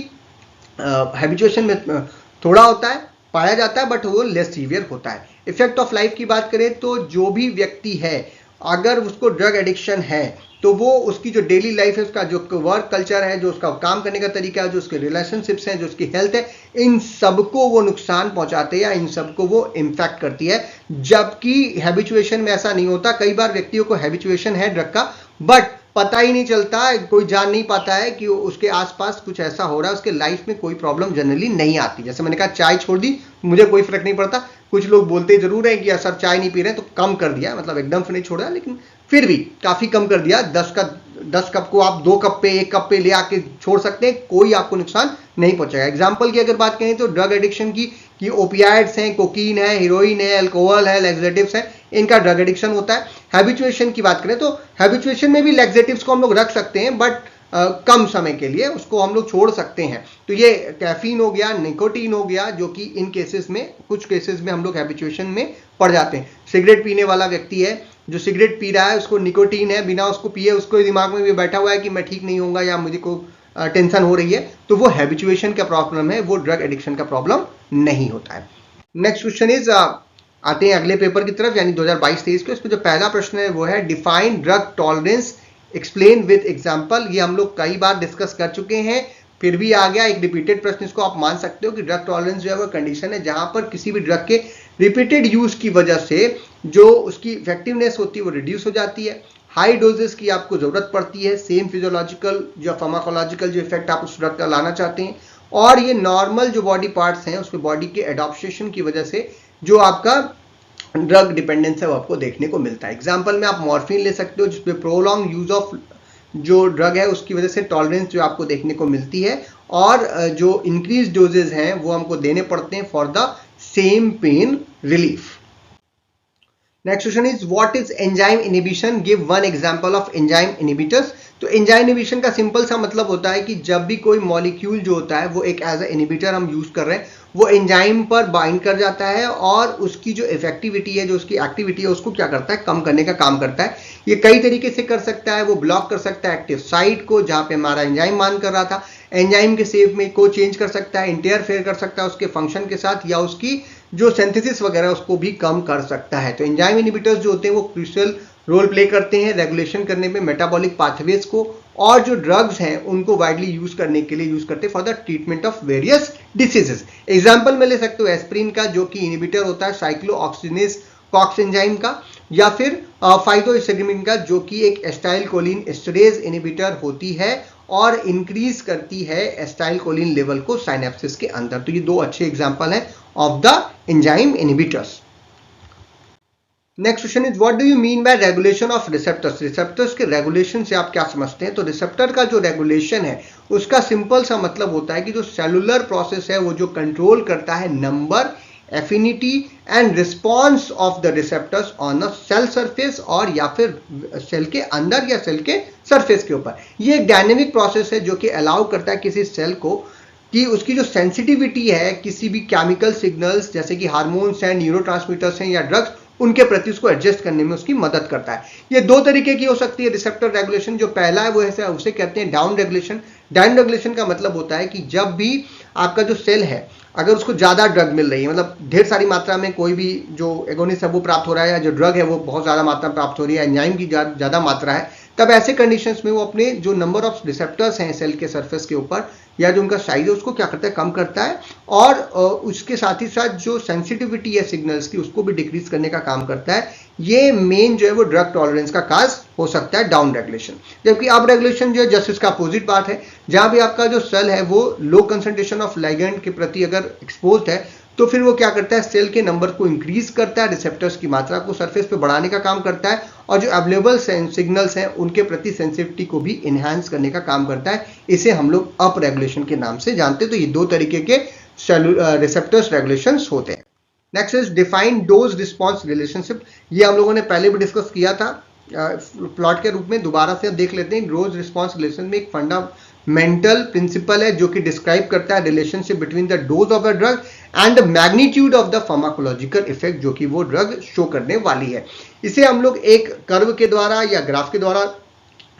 [SPEAKER 1] हैबिचुएशन में थोड़ा होता है, पाया जाता है, बट वो लेस सीवियर होता है। इफेक्ट ऑफ लाइफ की बात करें तो जो भी व्यक्ति है अगर उसको ड्रग एडिक्शन है तो वो उसकी जो डेली लाइफ है, उसका जो वर्क कल्चर है, जो उसका काम करने का तरीका है, जो उसके रिलेशनशिप्स हैं, जो उसकी हेल्थ है, इन सबको वो नुकसान पहुंचाते हैं या इन सबको वो इम्पैक्ट करती है। जबकि हैबिचुएशन में ऐसा नहीं होता। कई बार व्यक्तियों को हैबिचुएशन है ड्रग का, बट पता ही नहीं चलता, कोई जान नहीं पाता है कि उसके आसपास कुछ ऐसा हो रहा है, उसके लाइफ में कोई प्रॉब्लम जनरली नहीं आती। जैसे मैंने कहा चाय छोड़ दी, मुझे कोई फर्क नहीं पड़ता। कुछ लोग बोलते जरूर है कि सर चाय नहीं पी रहे तो कम कर दिया, मतलब एकदम से नहीं छोड़ा, लेकिन फिर भी काफी कम कर दिया। 10 कप को आप 2 कप पे 1 कप पे ले आके छोड़ सकते हैं, कोई आपको नुकसान नहीं पहुंचेगा। एग्जाम्पल की अगर बात करें तो ड्रग एडिक्शन की ओपियाइड्स हैं, कोकीन है, हीरोइन है, अल्कोहल है, लैक्सेटिव्स है, इनका ड्रग एडिक्शन होता है। हैबिचुएशन की बात करें तो हैबिचुएशन में भी लैक्सेटिव्स को हम लोग रख सकते हैं, बट कम समय के लिए उसको हम लोग छोड़ सकते हैं। तो ये कैफीन हो गया, निकोटीन हो गया, जो कि इन केसेस में, कुछ केसेस में हम लोग हैबिचुएशन में पड़ जाते हैं। सिगरेट पीने वाला व्यक्ति है, जो सिगरेट पी रहा है, उसको निकोटीन है, बिना उसको पिए उसको दिमाग में भी बैठा हुआ है कि मैं ठीक नहीं होऊंगा या मुझे को टेंशन हो रही है, तो वो हैबिचुएशन का प्रॉब्लम है, वो ड्रग एडिक्शन का प्रॉब्लम नहीं होता है। नेक्स्ट क्वेश्चन इज, आते हैं अगले पेपर की तरफ, यानी 2022-23 के। इसमें जो पहला प्रश्न है वो है define drug tolerance explain with example. ये हम लोग कई बार डिस्कस कर चुके हैं, फिर भी आ गया एक रिपीटेड प्रश्न। इसको आप मान सकते हो कि ड्रग टॉलरेंस जो है वो कंडीशन है जहां पर किसी भी ड्रग के रिपीटेड यूज की वजह से जो उसकी इफेक्टिवनेस होती है वो रिड्यूस हो जाती है, हाई डोजेस की आपको जरूरत पड़ती है, सेम फिजियोलॉजिकल या फार्माकोलॉजिकल जो इफेक्ट आप उस ड्रग का लाना चाहते हैं, और ये नॉर्मल जो बॉडी पार्ट्स हैं उसके बॉडी के एडॉप्शन की वजह से जो आपका ड्रग डिपेंडेंस है वो आपको देखने को मिलता है। एग्जाम्पल में आप मॉर्फिन ले सकते हो जिसमें प्रोलॉन्ग यूज ऑफ जो ड्रग है उसकी वजह से टॉलरेंस जो आपको देखने को मिलती है, और जो इंक्रीज डोजेज हैं वो हमको देने पड़ते हैं for the same pain relief. Next question is what is enzyme inhibition, give one example of enzyme inhibitors. तो एंजाइम इनहिबिशन का सिंपल सा मतलब होता है कि जब भी कोई मॉलिक्यूल जो होता है वो एक एज ए इनहिबिटर हम यूज कर रहे हैं, वो एंजाइम पर बाइंड कर जाता है और उसकी जो इफेक्टिविटी है, जो उसकी एक्टिविटी है, उसको क्या करता है, कम करने का काम करता है। ये कई तरीके से कर सकता है, वो ब्लॉक कर सकता है एक्टिव साइट को जहां पे हमारा एंजाइम मान कर रहा था, एंजाइम के शेप में को चेंज कर सकता है, इंटरफेयर कर सकता है उसके फंक्शन के साथ, या उसकी जो सिंथेसिस वगैरह उसको भी कम कर सकता है। तो एंजाइम इनहिबिटर्स जो होते हैं वो क्रूशियल रोल प्ले करते हैं रेगुलेशन करने में मेटाबॉलिक पाथवेज को, और जो ड्रग्स हैं उनको वाइडली यूज करने के लिए यूज करते हैं for the treatment of various diseases. Example में ले सकते हो एस्प्रिन का जो कि इनहिबिटर होता है साइक्लोऑक्सीजिनेज कॉक्स एंजाइम का, या फिर फाइटोइस्ट्रेगिन का जो कि एक एस्टाइलकोलिन एस्टरेज इनहिबिटर होती है और इंक्रीज करती है एस्टाइलकोलिन लेवल को साइनेप्सिस के अंदर। तो ये दो अच्छे एग्जांपल हैं of the enzyme inhibitors. Next question is what do you mean bye regulation of receptors. Receptors के रेगुलेशन से आप क्या समझते हैं? तो रिसेप्टर का जो रेगुलेशन है उसका सिंपल सा मतलब होता है कि जो सेलुलर प्रोसेस है वो जो कंट्रोल करता है number, affinity and response of the receptors on a cell surface, और या फिर सेल के अंदर या सेल के सरफेस के ऊपर। ये एक डायनेमिक प्रोसेस है जो कि अलाउ करता है किसी सेल को कि उसकी जो सेंसिटिविटी है किसी भी केमिकल सिग्नल्स जैसे कि हार्मोन्स हैं, न्यूरोट्रांसमीटर्स हैं या ड्रग्स, उनके प्रति उसको एडजस्ट करने में उसकी मदद करता है। ये दो तरीके की हो सकती है रिसेप्टर रेगुलेशन। जो पहला है वो है उसे कहते हैं डाउन रेगुलेशन। डाउन रेगुलेशन का मतलब होता है कि जब भी आपका जो सेल है अगर उसको ज्यादा ड्रग मिल रही है, मतलब ढेर सारी मात्रा में कोई भी जो एगोनिस्ट है वो प्राप्त हो रहा है, या जो ड्रग है वो बहुत ज्यादा मात्रा में प्राप्त हो रही है, एंजाइम की ज्यादा मात्रा है, तब ऐसे कंडीशंस में वो अपने जो नंबर ऑफ रिसेप्टर्स हैं सेल के सरफेस के ऊपर या जो उनका साइज है उसको क्या करता है, कम करता है, और उसके साथ ही साथ जो सेंसिटिविटी है सिग्नल्स की उसको भी डिक्रीज करने का काम करता है। ये मेन जो है वो ड्रग टॉलरेंस का काज हो सकता है डाउन रेगुलेशन। जबकि अप रेगुलेशन जो है जस्ट इसका अपोजिट बात है, जहां भी आपका जो सेल है वो लो कंसंट्रेशन ऑफ लिगैंड के प्रति अगर एक्सपोज्ड है तो फिर वो क्या करता है, सेल के नंबर को इंक्रीज करता है, रिसेप्टर्स की मात्रा को सरफेस पे बढ़ाने का काम करता है, और जो अवेलेबल सिग्नल्स हैं उनके प्रति सेंसिटिविटी को भी इनहैंस करने का काम करता है। इसे हम लोग अप रेगुलेशन के नाम से जानते हैं। तो ये दो तरीके के रिसेप्टर्स रेगुलेशंस होते हैं। Next is define dose response relationship. ये हम लोगों ने पहले भी डिस्कस किया था प्लॉट के रूप में, दोबारा से देख लेते हैं। डोज रिस्पॉन्स रिलेशन में एक फंडामेंटल प्रिंसिपल है जो कि डिस्क्राइब करता है relationship between the dose of the drug and magnitude of the pharmacological effect जो कि वो ड्रग शो करने वाली है। इसे हम लोग एक कर्व के द्वारा या ग्राफ के द्वारा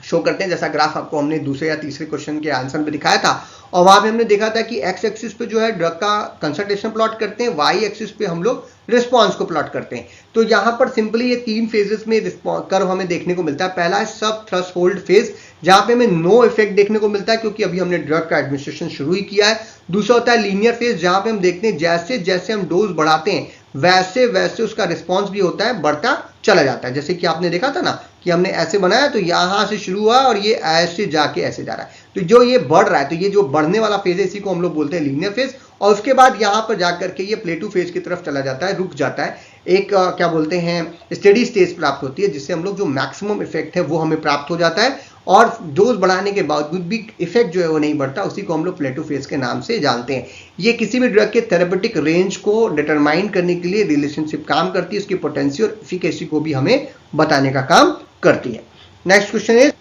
[SPEAKER 1] शो करते हैं, जैसा ग्राफ आपको हमने दूसरे या तीसरे क्वेश्चन के आंसर में दिखाया था, और वहां पे हमने देखा था कि एक्स एक्सिस पे जो है ड्रग का कंसंट्रेशन प्लॉट करते हैं, वाई एक्सिस पे हम लोग रिस्पॉन्स को प्लॉट करते हैं। तो यहां पर सिंपली ये तीन फेजेस में कर्व हमें देखने को मिलता है। पहला है सब थ्रेशोल्ड फेज जहां पे हमें नो इफेक्ट देखने को मिलता है क्योंकि अभी हमने ड्रग का एडमिनिस्ट्रेशन शुरू ही किया है। दूसरा होता है लीनियर फेज जहां पे हम देखते हैं जैसे जैसे हम डोज बढ़ाते हैं वैसे वैसे उसका रिस्पॉन्स भी होता है, बढ़ता चला जाता है। जैसे कि आपने देखा था ना कि हमने ऐसे बनाया तो यहां से शुरू हुआ और ये ऐसे जाके ऐसे जा रहा है, तो जो ये बढ़ रहा है तो ये जो बढ़ने वाला फेज है इसी को हम लोग बोलते हैं लीनियर फेज। और उसके बाद यहां पर जाकर के ये प्लेटू फेज की तरफ चला जाता है, रुक जाता है, एक क्या बोलते हैं स्टेडी स्टेज प्राप्त होती है जिससे हम लोग जो मैक्सिमम इफेक्ट है वो हमें प्राप्त हो जाता है, और डोज बढ़ाने के बावजूद भी इफेक्ट जो है वो नहीं बढ़ता, उसी को हम लोग प्लेटू फेज के नाम से जानते हैं। ये किसी भी ड्रग के थेरेपेटिक रेंज को डिटरमाइन करने के लिए रिलेशनशिप काम करती है, उसकी पोटेंसी और एफिकेसी को भी हमें बताने का काम करती है। Next question is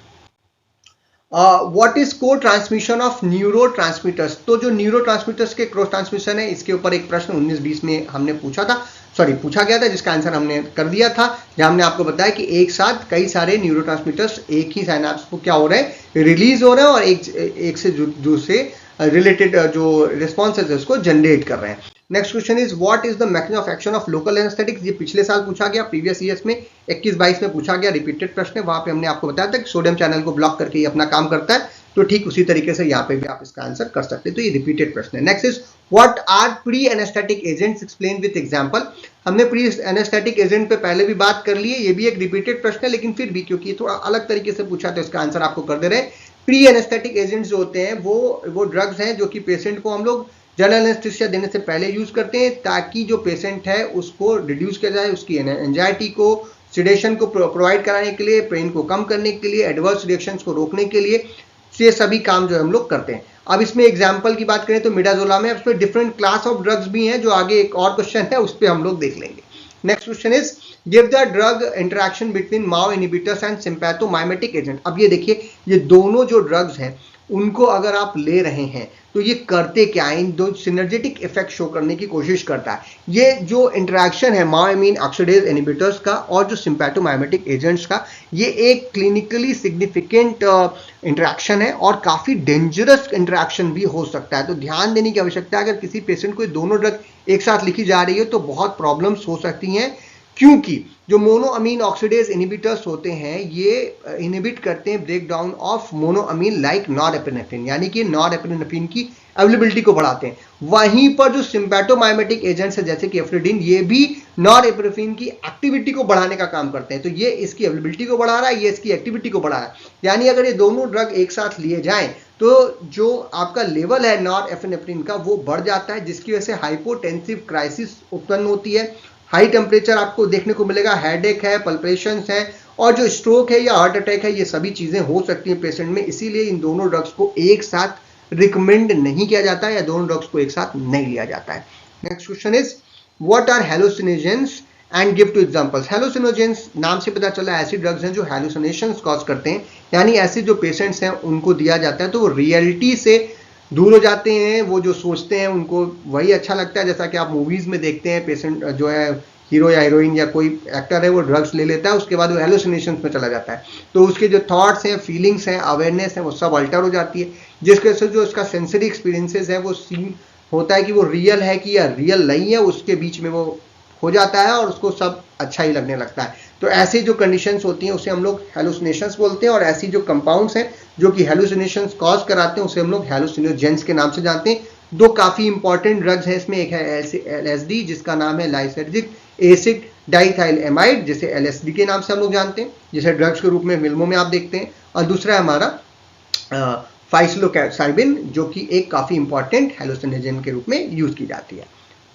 [SPEAKER 1] what is को ट्रांसमिशन ऑफ न्यूरो ट्रांसमीटर्स। तो जो न्यूरो ट्रांसमीटर्स के क्रॉस ट्रांसमिशन है, इसके ऊपर एक प्रश्न 19-20 में हमने पूछा गया था, जिसका आंसर हमने कर दिया था, जहां हमने आपको बताया कि एक साथ कई सारे न्यूरो ट्रांसमीटर्स एक ही साइनेप्स को क्या हो रहे हैं, रिलीज हो रहे हैं और एक से दूसरे रिलेटेड जो रिस्पॉन्सेज है उसको जनरेट कर रहे हैं। Next question is what is the mechanism of action of local anaesthetics. ये पिछले साल पूछा गया, प्रीवियस ईयर्स में 21-22 में पूछा गया, रिपीटेड प्रश्न है। वहां पे हमने आपको बताया था कि सोडियम चैनल को ब्लॉक करके ये अपना काम करता है, तो ठीक उसी तरीके से यहाँ पे भी आप इसका आंसर कर सकते हैं। तो ये रिपीटेड प्रश्न है। Next is what are pre anaesthetic agents, explain with example. हमने प्री एनेस्थेटिक एजेंट पे पहले भी बात कर ली है, ये भी एक रिपीटेड प्रश्न है, लेकिन फिर भी क्योंकि थोड़ा अलग तरीके से पूछा तो इसका आंसर आपको कर दे रहे हैं। प्री एनेस्थेटिक एजेंट्स जो होते हैं वो ड्रग्स हैं जो कि पेशेंट को हम लोग जनरल एनेस्थीसिया देने से पहले यूज करते हैं, ताकि जो पेशेंट है उसको रिड्यूस किया जाए, उसकी एंजाइटी को, सिडेशन को प्रोवाइड कराने के लिए, पेन को कम करने के लिए, एडवर्स रिएक्शंस को रोकने के लिए, ये सभी काम जो हम लोग करते हैं। अब इसमें एग्जांपल की बात करें तो मिडाजोला में उसमें डिफरेंट क्लास ऑफ ड्रग्स भी हैं, जो आगे एक और क्वेश्चन है उस पर हम लोग देख लेंगे। Next question is give the drug interaction between Mao inhibitors and sympathomimetic agent. अब ये देखिए, ये दोनों जो ड्रग्स हैं उनको अगर आप ले रहे हैं तो ये करते क्या है, इन दो सिनर्जेटिक इफेक्ट शो करने की कोशिश करता है। ये जो इंटरेक्शन है माओ अमीन ऑक्सीडेज इनहिबिटर्स का और जो सिंपैथोमाइमेटिक एजेंट्स का, ये एक क्लिनिकली सिग्निफिकेंट इंटरेक्शन है और काफी डेंजरस इंटरेक्शन भी हो सकता है। तो ध्यान देने की आवश्यकता है, अगर किसी पेशेंट को दोनों ड्रग एक साथ लिखी जा रही है तो बहुत प्रॉब्लम्स हो सकती हैं, क्योंकि जो मोनोअमीन ऑक्सीडेज इनहिबिटर्स होते हैं ये इनहिबिट करते हैं break down of monoamine like norepinephrine, यानी कि नॉरएपिनेफ्रिन की अवेलेबिलिटी को बढ़ाते हैं। वहीं पर जो सिंपैथोमाइमेटिक एजेंट्स है जैसे कि एफ्रिडिन, ये भी नॉरएपिनेफ्रिन की एक्टिविटी को बढ़ाने का काम करते हैं। तो ये इसकी अवेलेबिलिटी को बढ़ा रहा है, ये इसकी एक्टिविटी को बढ़ा रहा है। यानी अगर ये दोनों ड्रग एक साथ लिए जाएं तो जो आपका लेवल है नॉरएपिनेफ्रिन का वो बढ़ जाता है, जिसकी वजह से हाइपोटेंसिव क्राइसिस उत्पन्न होती है। हाई टेम्परेचर आपको देखने को मिलेगा, हेडेक है, पल्पेशंस है, और जो स्ट्रोक है या हार्ट अटैक है, ये सभी चीजें हो सकती हैं पेशेंट में। इसीलिए इन दोनों ड्रग्स को एक साथ रिकमेंड नहीं किया जाता है या दोनों ड्रग्स को एक साथ नहीं लिया जाता है। Next question is what are hallucinogens and give two examples. Hallucinogens नाम से पता चला ऐसी ड्रग्स हैं जो हेलुसिनेशंस कॉज करते हैं, यानी ऐसे जो पेशेंट्स हैं उनको दिया जाता है तो वो रियलिटी से दूर हो जाते हैं। वो जो सोचते हैं उनको वही अच्छा लगता है, जैसा कि आप मूवीज में देखते हैं, पेशेंट जो है हीरो या हीरोइन या कोई एक्टर है वो ड्रग्स ले लेता है, उसके बाद वो हेलुसिनेशंस में चला जाता है, तो उसके जो थॉट्स हैं, फीलिंग्स हैं, अवेयरनेस है, वो सब अल्टर हो जाती है, जिसके वजह से जो उसका सेंसरी एक्सपीरियंसेस है वो सीन होता है कि वो रियल है कि या रियल नहीं है, उसके बीच में वो हो जाता है और उसको सब अच्छा ही लगने लगता है। तो ऐसी जो कंडीशंस होती हैं उसे हम लोग हेलुसिनेशंस बोलते हैं, और ऐसी जो कंपाउंड्स हैं जो कि हेलुसिनेशंस कॉज कराते हैं उसे हम लोग हेलुसिनोजेंस के नाम से जानते हैं। दो काफी इंपॉर्टेंट ड्रग्स हैं इसमें, एक है LSD जिसका नाम है लाइसर्जिक एसिड डाइथाइलएमाइड, जिसे LSD के नाम से हम लोग जानते हैं, जिसे ड्रग्स के रूप में फिल्मों में आप देखते हैं, और दूसरा है हमारा फाइसलोसाइबिन, जो कि एक काफी इंपॉर्टेंट हेलुसिनोजेन के रूप में यूज की जाती है।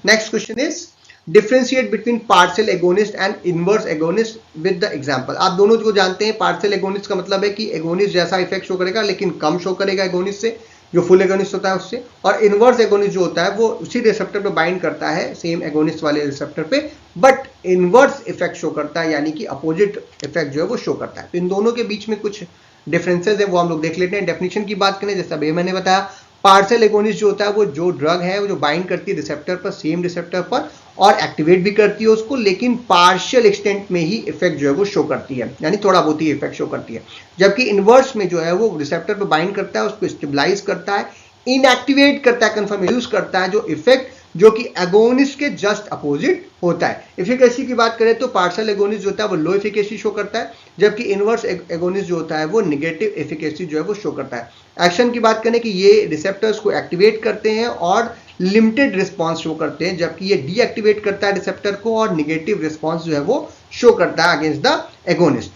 [SPEAKER 1] Next question is differentiate between partial agonist and inverse agonist with the example. आप दोनों को जानते हैं, पार्शियल एगोनिस्ट का मतलब है कि एगोनिस्ट जैसा इफेक्ट शो करेगा लेकिन कम शो करेगा एगोनिस्ट से, जो फुल एगोनिस्ट होता है उससे, और इनवर्स एगोनिस्ट जो होता है वो उसी रिसेप्टर पे बाइंड करता है, सेम एगोनिस्ट वाले रिसेप्टर पे, बट इनवर्स इफेक्ट शो करता है, यानी कि अपोजिट इफेक्ट जो है वो शो करता है। तो इन दोनों के बीच में कुछ डिफरेंसेस है वो हम लोग देख लेते हैं। डेफिनेशन की बात करें, जैसा अभी मैंने बताया, पार्शियल एगोनिस्ट जो होता है वो जो ड्रग है वो जो बाइंड करती है रिसेप्टर पर, सेम रिसेप्टर पर, और एक्टिवेट भी करती है उसको, लेकिन पार्शियल एक्सटेंट में ही इफेक्ट जो है वो शो करती है, यानी थोड़ा बहुत ही इफेक्ट शो करती है। जबकि इनवर्स में जो है वो रिसेप्टर पर बाइंड करता है, उसको स्टेबलाइज करता है, इनएक्टिवेट करता है, कन्फर्म यूज करता है, जो इफेक्ट जो कि एगोनिस्ट के जस्ट अपोजिट होता है। एफिकेसी की बात करें तो पार्शियल एगोनिस्ट जो होता है वो लो एफिकेसी शो करता है, जबकि इनवर्स एगोनिस्ट जो होता है वो नेगेटिव एफिकेसी जो है वो शो करता है। एक्शन की बात करें कि ये रिसेप्टर्स को एक्टिवेट करते हैं और लिमिटेड रिस्पॉन्स शो करते हैं, जबकि ये डीएक्टिवेट करता है रिसेप्टर को और निगेटिव रिस्पॉन्स जो है वो शो करता है अगेंस्ट द एगोनिस्ट।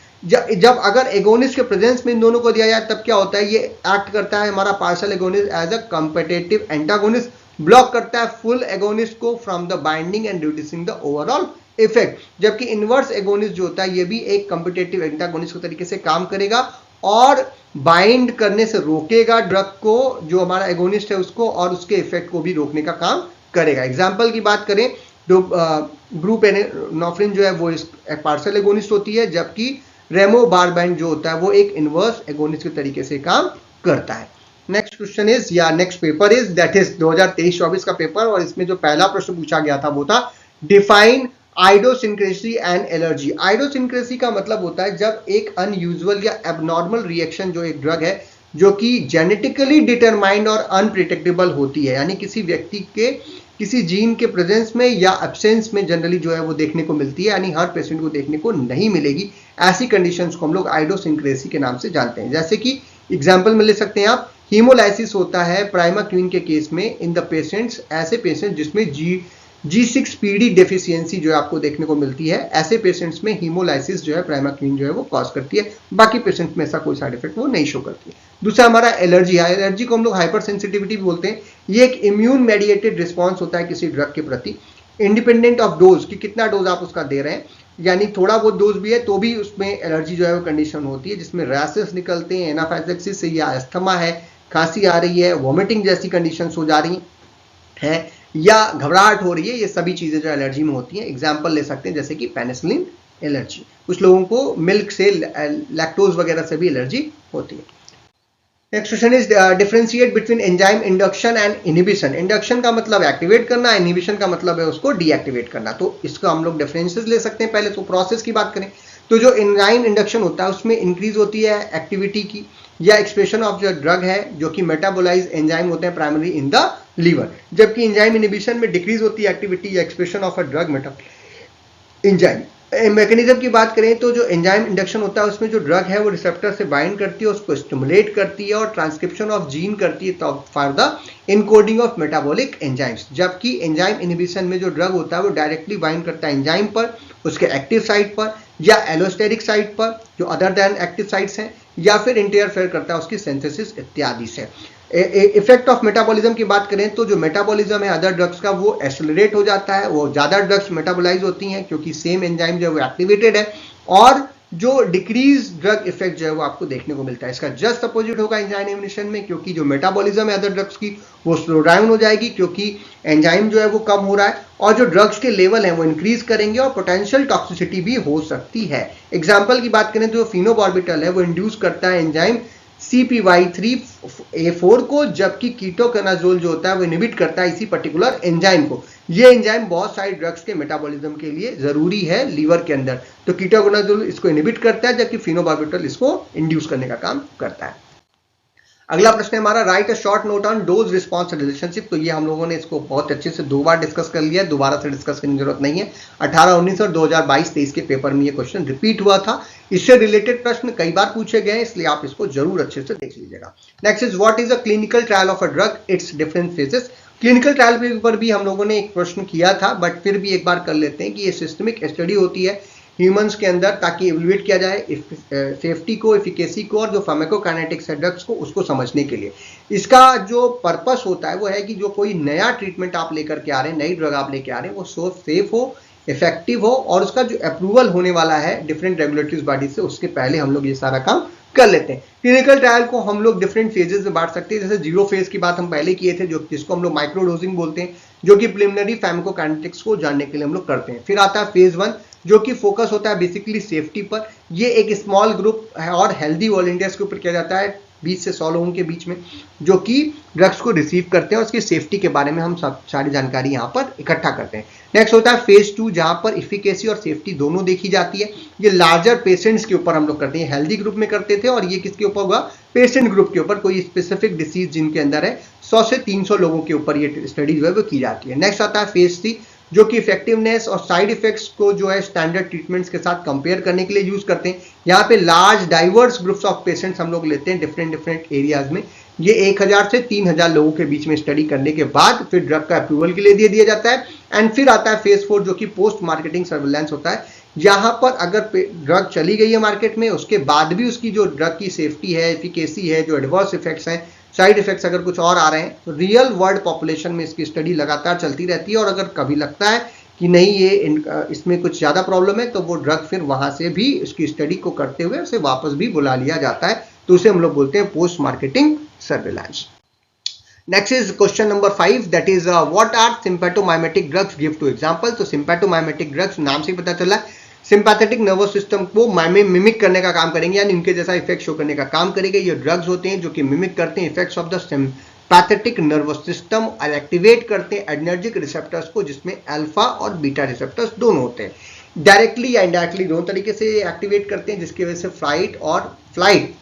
[SPEAKER 1] जब अगर एगोनिस्ट के प्रेजेंस में इन दोनों को दिया जाए तब क्या होता है, ये एक्ट करता है हमारा partial agonist as a competitive antagonist, block करता है फुल एगोनिस्ट को from the binding and reducing the overall effect. जबकि इनवर्स एगोनिस्ट जो होता है ये भी एक कॉम्पिटिटिव एंटागोनिस्ट के तरीके से काम करेगा और बाइंड करने से रोकेगा ड्रग को, जो हमारा एगोनिस्ट है उसको, और उसके इफेक्ट को भी रोकने का काम करेगा। एग्जाम्पल की बात करें तो ग्रुप एनोफ्रिन जो है वो पार्शियल एगोनिस्ट होती है, जबकि रेमोबार्बैन जो होता है वो एक इनवर्स एगोनिस्ट के तरीके से काम करता है। नेक्स्ट क्वेश्चन इज या next paper is that is 2023-24 का पेपर, और इसमें जो पहला प्रश्न पूछा गया था वो था डिफाइन आइडोसिंक्रेसी एंड एलर्जी। आइडोसिंक्रेसी का मतलब होता है जब एक अनयूजुअल या एबनॉर्मल रिएक्शन जो एक ड्रग है जो कि जेनेटिकली डिटरमाइंड और अनप्रिडिक्टेबल होती है, यानी किसी व्यक्ति के किसी जीन के प्रेजेंस में या एब्सेंस में जनरली जो है वो देखने को मिलती है, यानी हर पेशेंट को देखने को नहीं मिलेगी। ऐसी कंडीशंस को हम लोग आइडोसिंक्रेसी के नाम से जानते हैं। जैसे कि एग्जांपल में ले सकते हैं आप, हीमोलाइसिस होता है प्राइमाक्विन के केस में इन द पेशेंट्स, ऐसे पेशेंट जिसमें G6PD डेफिशिएंसी जो है आपको देखने को मिलती है, ऐसे पेशेंट्स में हीमोलाइसिस जो है प्राइमाक्विन जो है वो कॉज करती है। बाकी पेशेंट्स में ऐसा कोई साइड इफेक्ट वो नहीं शो करती है। दूसरा हमारा एलर्जी है। एलर्जी को हम लोग हाइपर सेंसिटिविटी भी बोलते हैं। ये एक इम्यून मेडिएटेड रिस्पॉन्स होता है किसी ड्रग के प्रति, इंडिपेंडेंट ऑफ डोज कि कितना डोज आप उसका दे रहे हैं, यानी थोड़ा बहुत डोज भी है तो भी उसमें एलर्जी जो है वो कंडीशन होती है, जिसमें रैशेस निकलते हैं, एनाफाइलेक्सिस से या अस्थमा है, खांसी आ रही है, वॉमिटिंग जैसी कंडीशन हो जा रही है या घबराहट हो रही है। ये सभी चीजें जो एलर्जी में होती हैं। एग्जाम्पल ले सकते हैं जैसे कि पेनिसिलिन एलर्जी। कुछ लोगों को मिल्क से, लैक्टोज वगैरह से भी एलर्जी होती है। Next question is differentiate between enzyme induction and inhibition. Induction का मतलब एक्टिवेट करना, इनहिबिशन का मतलब है उसको डीएक्टिवेट करना। तो इसको हम लोग डिफरेंसेस ले सकते हैं। पहले तो प्रोसेस की बात करें तो जो एंजाइम इंडक्शन होता है उसमें इंक्रीज होती है एक्टिविटी की या एक्सप्रेशन ऑफ जो ड्रग है जो कि मेटाबोलाइज एंजाइम होते हैं प्राइमरी इन द लीवर, जबकि एंजाइम इनहिबिशन में डिक्रीज होती है एक्टिविटी या expression of a drug metabolise enzyme. Mechanism की बात करें तो जो एंजाइम इंडक्शन होता है उसमें जो ड्रग है वो रिसेप्टर से बाइंड करती है, उसको स्टिमुलेट करती है और ट्रांसक्रिप्शन ऑफ जीन करती है for the encoding of metabolic enzymes. जबकि एंजाइम इनहिबिशन में जो ड्रग होता है वो डायरेक्टली बाइंड करता है एंजाइम पर, उसके एक्टिव साइट पर या एलोस्टेरिक साइट पर जो अदर देन एक्टिव साइट्स हैं, या फिर इंटरफेयर करता है उसकी सिंथेसिस इत्यादि से। इफेक्ट ऑफ मेटाबॉलिज्म की बात करें तो जो मेटाबॉलिज्म है अदर ड्रग्स का वो एक्सेलरेट हो जाता है, वो ज्यादा ड्रग्स मेटाबोलाइज होती हैं क्योंकि सेम एंजाइम जो है वो एक्टिवेटेड है, और जो डिक्रीज ड्रग इफेक्ट जो है वो आपको देखने को मिलता है। इसका जस्ट अपोजिट होगा एंजाइम इनहिबिशन में, क्योंकि जो मेटाबॉलिज्म है अदर ड्रग्स की वो स्लो डाउन हो जाएगी क्योंकि एंजाइम जो है वो कम हो रहा है, और जो ड्रग्स के लेवल हैं वो इंक्रीज करेंगे और पोटेंशियल टॉक्सिसिटी भी हो सकती है। एग्जाम्पल की बात करें तो फिनोबार्बिटल है वो इंड्यूस करता है एंजाइम CPY3A4 को, जबकि कीटोकेनाजोल जो होता है वो इनहिबिट करता है इसी पर्टिकुलर एंजाइम को। ये एंजाइम बहुत सारे ड्रग्स के मेटाबॉलिज्म के लिए जरूरी है लीवर के अंदर, तो कीटोकेनाजोल इसको इनहिबिट करता है जबकि फिनोबार्बिटल इसको इंड्यूस करने का काम करता है। अगला प्रश्न है हमारा right a short note on dose response relationship. तो ये हम लोगों ने इसको बहुत अच्छे से 2 बार डिस्कस कर लिया है, दोबारा से डिस्कस करने की जरूरत नहीं है। 18, 19 और 2022-23 के पेपर में ये क्वेश्चन रिपीट हुआ था। इससे रिलेटेड प्रश्न कई बार पूछे गए, इसलिए आप इसको जरूर अच्छे से देख लीजिएगा। Next is what is a clinical trial of a drug, it's different phases. Clinical trial के ऊपर भी हम लोगों ने एक प्रश्न किया था, बट फिर भी एक बार कर लेते हैं कि ये सिस्टमिक स्टडी होती है ह्यूमंस के अंदर ताकि इवैल्यूएट किया जाए सेफ्टी को, एफिकेसी को और जो फार्माकोकाइनेटिक्स है ड्रग्स को उसको समझने के लिए। इसका जो पर्पस होता है वो है कि जो कोई नया ट्रीटमेंट आप लेकर के आ रहे हैं, नई ड्रग आप लेके आ रहे हैं, वो सो सेफ हो, इफेक्टिव हो और उसका जो अप्रूवल होने वाला है डिफरेंट रेगुलेटरी बॉडी से उसके पहले हम लोग ये सारा काम कर लेते हैं। क्लिनिकल ट्रायल को हम लोग डिफरेंट फेजेस में बांट सकते हैं। जैसे 0 फेज की बात हम पहले किए थे जो जिसको हम लोग माइक्रोडोजिंग बोलते हैं, जो कि प्रिलिमिनरी फार्माकोकाइनेटिक्स को जानने के लिए हम लोग करते हैं। फिर आता है फेज 1 जो कि फोकस होता है बेसिकली सेफ्टी पर। ये एक स्मॉल ग्रुप है और हेल्दी वॉलंटियर्स के ऊपर किया जाता है 20 से 100 लोगों के बीच में, जो कि ड्रग्स को रिसीव करते हैं और उसकी सेफ्टी के बारे में हम सब सारी जानकारी यहाँ पर इकट्ठा करते हैं। नेक्स्ट होता है फेज 2 जहां पर इफिकेसी और सेफ्टी दोनों देखी जाती है। ये लार्जर पेशेंट्स के ऊपर हम लोग करते हैं, हेल्दी ग्रुप में करते थे और ये किसके ऊपर होगा, पेशेंट ग्रुप के ऊपर, कोई स्पेसिफिक डिसीज जिनके अंदर है 100 से 300 लोगों के ऊपर ये स्टडी जो है वो की जाती है। नेक्स्ट आता है फेज 3 जो कि इफेक्टिवनेस और साइड इफेक्ट्स को जो है स्टैंडर्ड ट्रीटमेंट्स के साथ कंपेयर करने के लिए यूज करते हैं। यहाँ पे large diverse groups of patients हम लोग लेते हैं डिफरेंट एरियाज में। ये 1000 से 3000 लोगों के बीच में स्टडी करने के बाद फिर ड्रग का अप्रूवल के लिए दे दिया जाता है। एंड फिर आता है फेज 4 जो कि पोस्ट मार्केटिंग सर्विलांस होता है। यहाँ पर अगर ड्रग चली गई है मार्केट में, उसके बाद भी उसकी जो ड्रग की सेफ्टी है, एफिकेसी है, जो एडवर्स इफेक्ट्स हैं, साइड इफेक्ट्स अगर कुछ और आ रहे हैं, तो रियल वर्ल्ड पॉपुलेशन में इसकी स्टडी लगातार चलती रहती है। और अगर कभी लगता है कि नहीं ये इसमें कुछ ज़्यादा प्रॉब्लम है तो वो ड्रग फिर वहाँ से भी उसकी स्टडी को करते हुए उसे वापस भी बुला लिया जाता है। तो उसे हम लोग बोलते हैं post marketing surveillance. Next is question number 5 that is what are sympathomimetic drugs give two example. तो सिम्पैथोमाइमेटिक ड्रग्स नाम से पता चला सिंपैथेटिक नर्वस सिस्टम को मिमिक करने का काम करेंगे, यानी उनके जैसा इफेक्ट शो करने का काम करेंगे। ये ड्रग्स होते हैं जो कि मिमिक करते हैं effects of the sympathetic nervous system और एक्टिवेट करते हैं एडर्जिक रिसेप्टर्स को, जिसमें अल्फा और बीटा रिसेप्टर्स दोनों होते हैं। डायरेक्टली या इनडायरेक्टली दोनों तरीके से एक्टिवेट करते हैं, जिसकी वजह से फ्लाइट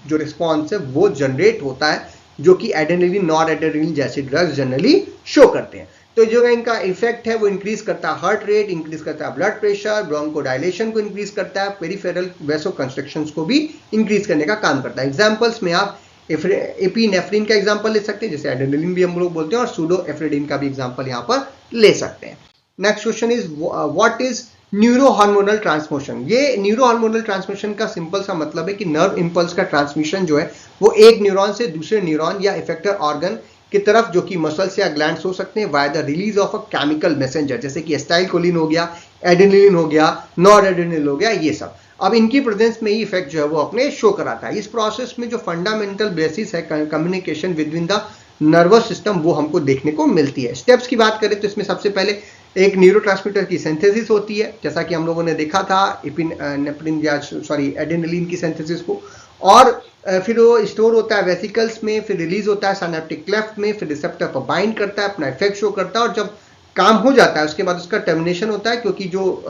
[SPEAKER 1] जो रिस्पॉन्स है वो जनरेट होता है, जो कि एड्रेनलिन नॉर एड्रेनलिन जैसे ड्रग्स जनरली शो करते हैं। तो जो इनका इफेक्ट है वो इंक्रीज करता है हार्ट रेट, इंक्रीज करता है ब्लड प्रेशर, ब्रोंकोडायलेशन को इंक्रीज करता है, पेरिफेरल वैसोकंस्ट्रिक्शंस को भी इंक्रीज करने का काम करता है। एग्जांपल्स में आप एपिनेफ्रिन का एग्जांपल ले सकते हैं, जैसे एड्रेनलिन भी हम लोग बोलते हैं, और सूडोएफ्रेडिन का भी एग्जांपल यहाँ पर ले सकते हैं। Next question is what is neuro hormonal transmission. ये न्यूरो हार्मोनल ट्रांसमिशन का सिंपल सा मतलब है कि नर्व इंपल्स का ट्रांसमिशन जो है वो एक न्यूरॉन से दूसरे न्यूरॉन या इफेक्टर ऑर्गन की तरफ, जो कि मसल्स या ग्लैंड्स हो सकते हैं, via the release of a chemical messenger, जैसे कि एसिटाइलकोलिन हो गया, एड्रेनलिन हो गया, नॉर एड्रेनलिन हो गया, ये सब। अब इनकी प्रेजेंस में ही इफेक्ट जो है वो अपने शो कराता है। इस प्रोसेस में जो फंडामेंटल बेसिस है communication with in the nervous system वो हमको देखने को मिलती है। स्टेप्स की बात करें तो इसमें सबसे पहले एक न्यूरोट्रांसमीटर की सिंथेसिस होती है, जैसा कि हम लोगों ने देखा था एड्रेनलिन की सिंथेसिस को, और फिर वो स्टोर होता है वेसिकल्स में, फिर रिलीज होता है सिनेप्टिक क्लेफ्ट में, फिर रिसेप्टर पर बाइंड करता है, अपना इफेक्ट शो करता है, और जब काम हो जाता है उसके बाद उसका टर्मिनेशन होता है, क्योंकि जो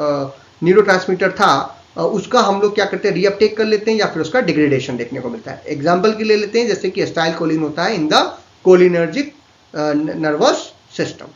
[SPEAKER 1] न्यूरोट्रांसमीटर था उसका हम लोग क्या करते हैं, रीअपटेक कर लेते हैं या फिर उसका डिग्रेडेशन देखने को मिलता है। एग्जाम्पल के लिए लेते हैं, जैसे कि एसिटाइलकोलिन होता है in the cholinergic nervous system.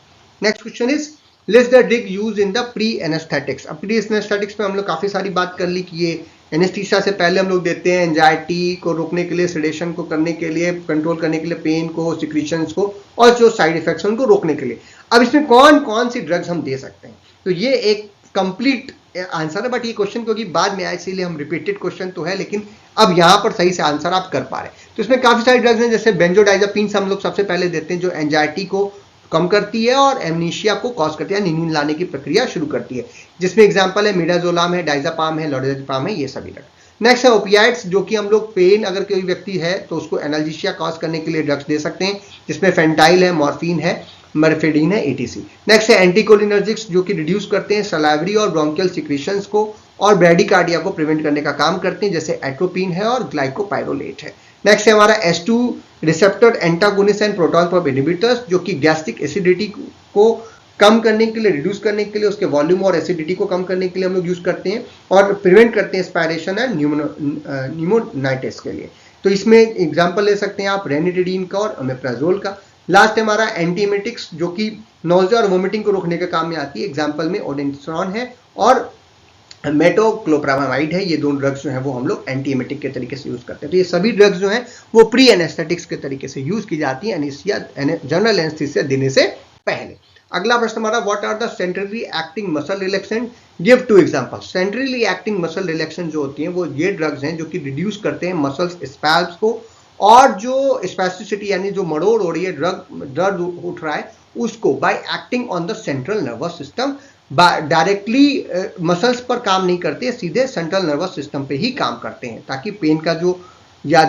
[SPEAKER 1] Next question is list the drug use in the pre anaesthetics. अब प्री एनेस्थेटिक्स में हम लोग काफी सारी बात कर ली कि ये एनेस्थीसिया से पहले हम लोग देते हैं एंजाइटी को रोकने के लिए, सेडेशन को करने के लिए, कंट्रोल करने के लिए पेन को, सिक्रीशंस को, और जो साइड इफेक्ट्स हैं उनको रोकने के लिए। अब इसमें कौन कौन सी ड्रग्स हम दे सकते हैं, तो ये एक कंप्लीट आंसर है, बट ये क्वेश्चन क्योंकि बाद में आया इसीलिए हम रिपीटेड क्वेश्चन तो है, लेकिन अब यहाँ पर सही से आंसर आप कर पा रहे हैं। तो इसमें काफी सारी ड्रग्स हैं, जैसे बेंजोडाइजापीन्स हम लोग सबसे पहले देते हैं, जो एंजाइटी को कम करती है और एमनीशिया को कॉज करती है, नींद लाने की प्रक्रिया शुरू करती है, जिसमें एग्जांपल है मिडाजोलाम है, डाइजापाम है, लोडिज़ेपाम है, ये सभी ड्रग। नेक्स्ट है ओपियाइड्स, जो कि हम लोग पेन अगर कोई व्यक्ति है तो उसको एनाल्जेशिया कॉज करने के लिए ड्रग्स दे सकते हैं, जिसमें फेंटाइल है, मॉर्फिन है, मर्फेडीन है, एटीसी। नेक्स्ट है एंटीकोलिनर्जिक्स, जो कि रिड्यूस करते हैं सलाइवरी और ब्रोंकियल सिक्रीशंस को और ब्रैडीकार्डिया को प्रिवेंट करने का काम करते हैं, जैसे एट्रोपिन है और ग्लाइकोपाइरोलेट है। नेक्स्ट है हमारा S2 receptor antagonist and proton pump inhibitors, जो कि गैस्ट्रिक एसिडिटी को कम करने के लिए, रिड्यूस करने के लिए, उसके वॉल्यूम और एसिडिटी को कम करने के लिए हम लोग यूज करते हैं, और प्रिवेंट करते हैं एस्पायरेशन एंड न्यूमोनाइटिस के लिए। तो इसमें एग्जांपल ले सकते हैं आप रेनिटिडीन का और ओमेप्राजोल का। लास्ट है हमारा एंटीएमेटिक्स, जो कि नोजिया और वोमिटिंग को रोकने के काम में आती है, एग्जाम्पल में ओडेंसरॉन है और मेटोक्लोप्रामाइड है। ये दोनों ड्रग्स जो हैं वो हम लोग एंटीएमेटिक के तरीके से यूज करते हैं। तो ये सभी ड्रग्स जो हैं वो प्री एनेस्थेटिक्स के तरीके से यूज की जाती है जनरल एनेस्थीसिया देने से पहले। अगला प्रश्न हमारा, what are the centrally acting muscle relaxant, give two example. Centrally acting muscle relaxant जो होती हैं वो ये ड्रग्स हैं जो कि रिड्यूस करते हैं मसल्स स्पैल्स को, और जो स्पेसिसिटी यानी जो मरोड़ हो रही है, दर्द उठ रहा है उसको, bye acting on the central nervous system. Directly muscles पर काम नहीं करते, सीधे सेंट्रल नर्वस सिस्टम पे ही काम करते हैं, ताकि पेन का जो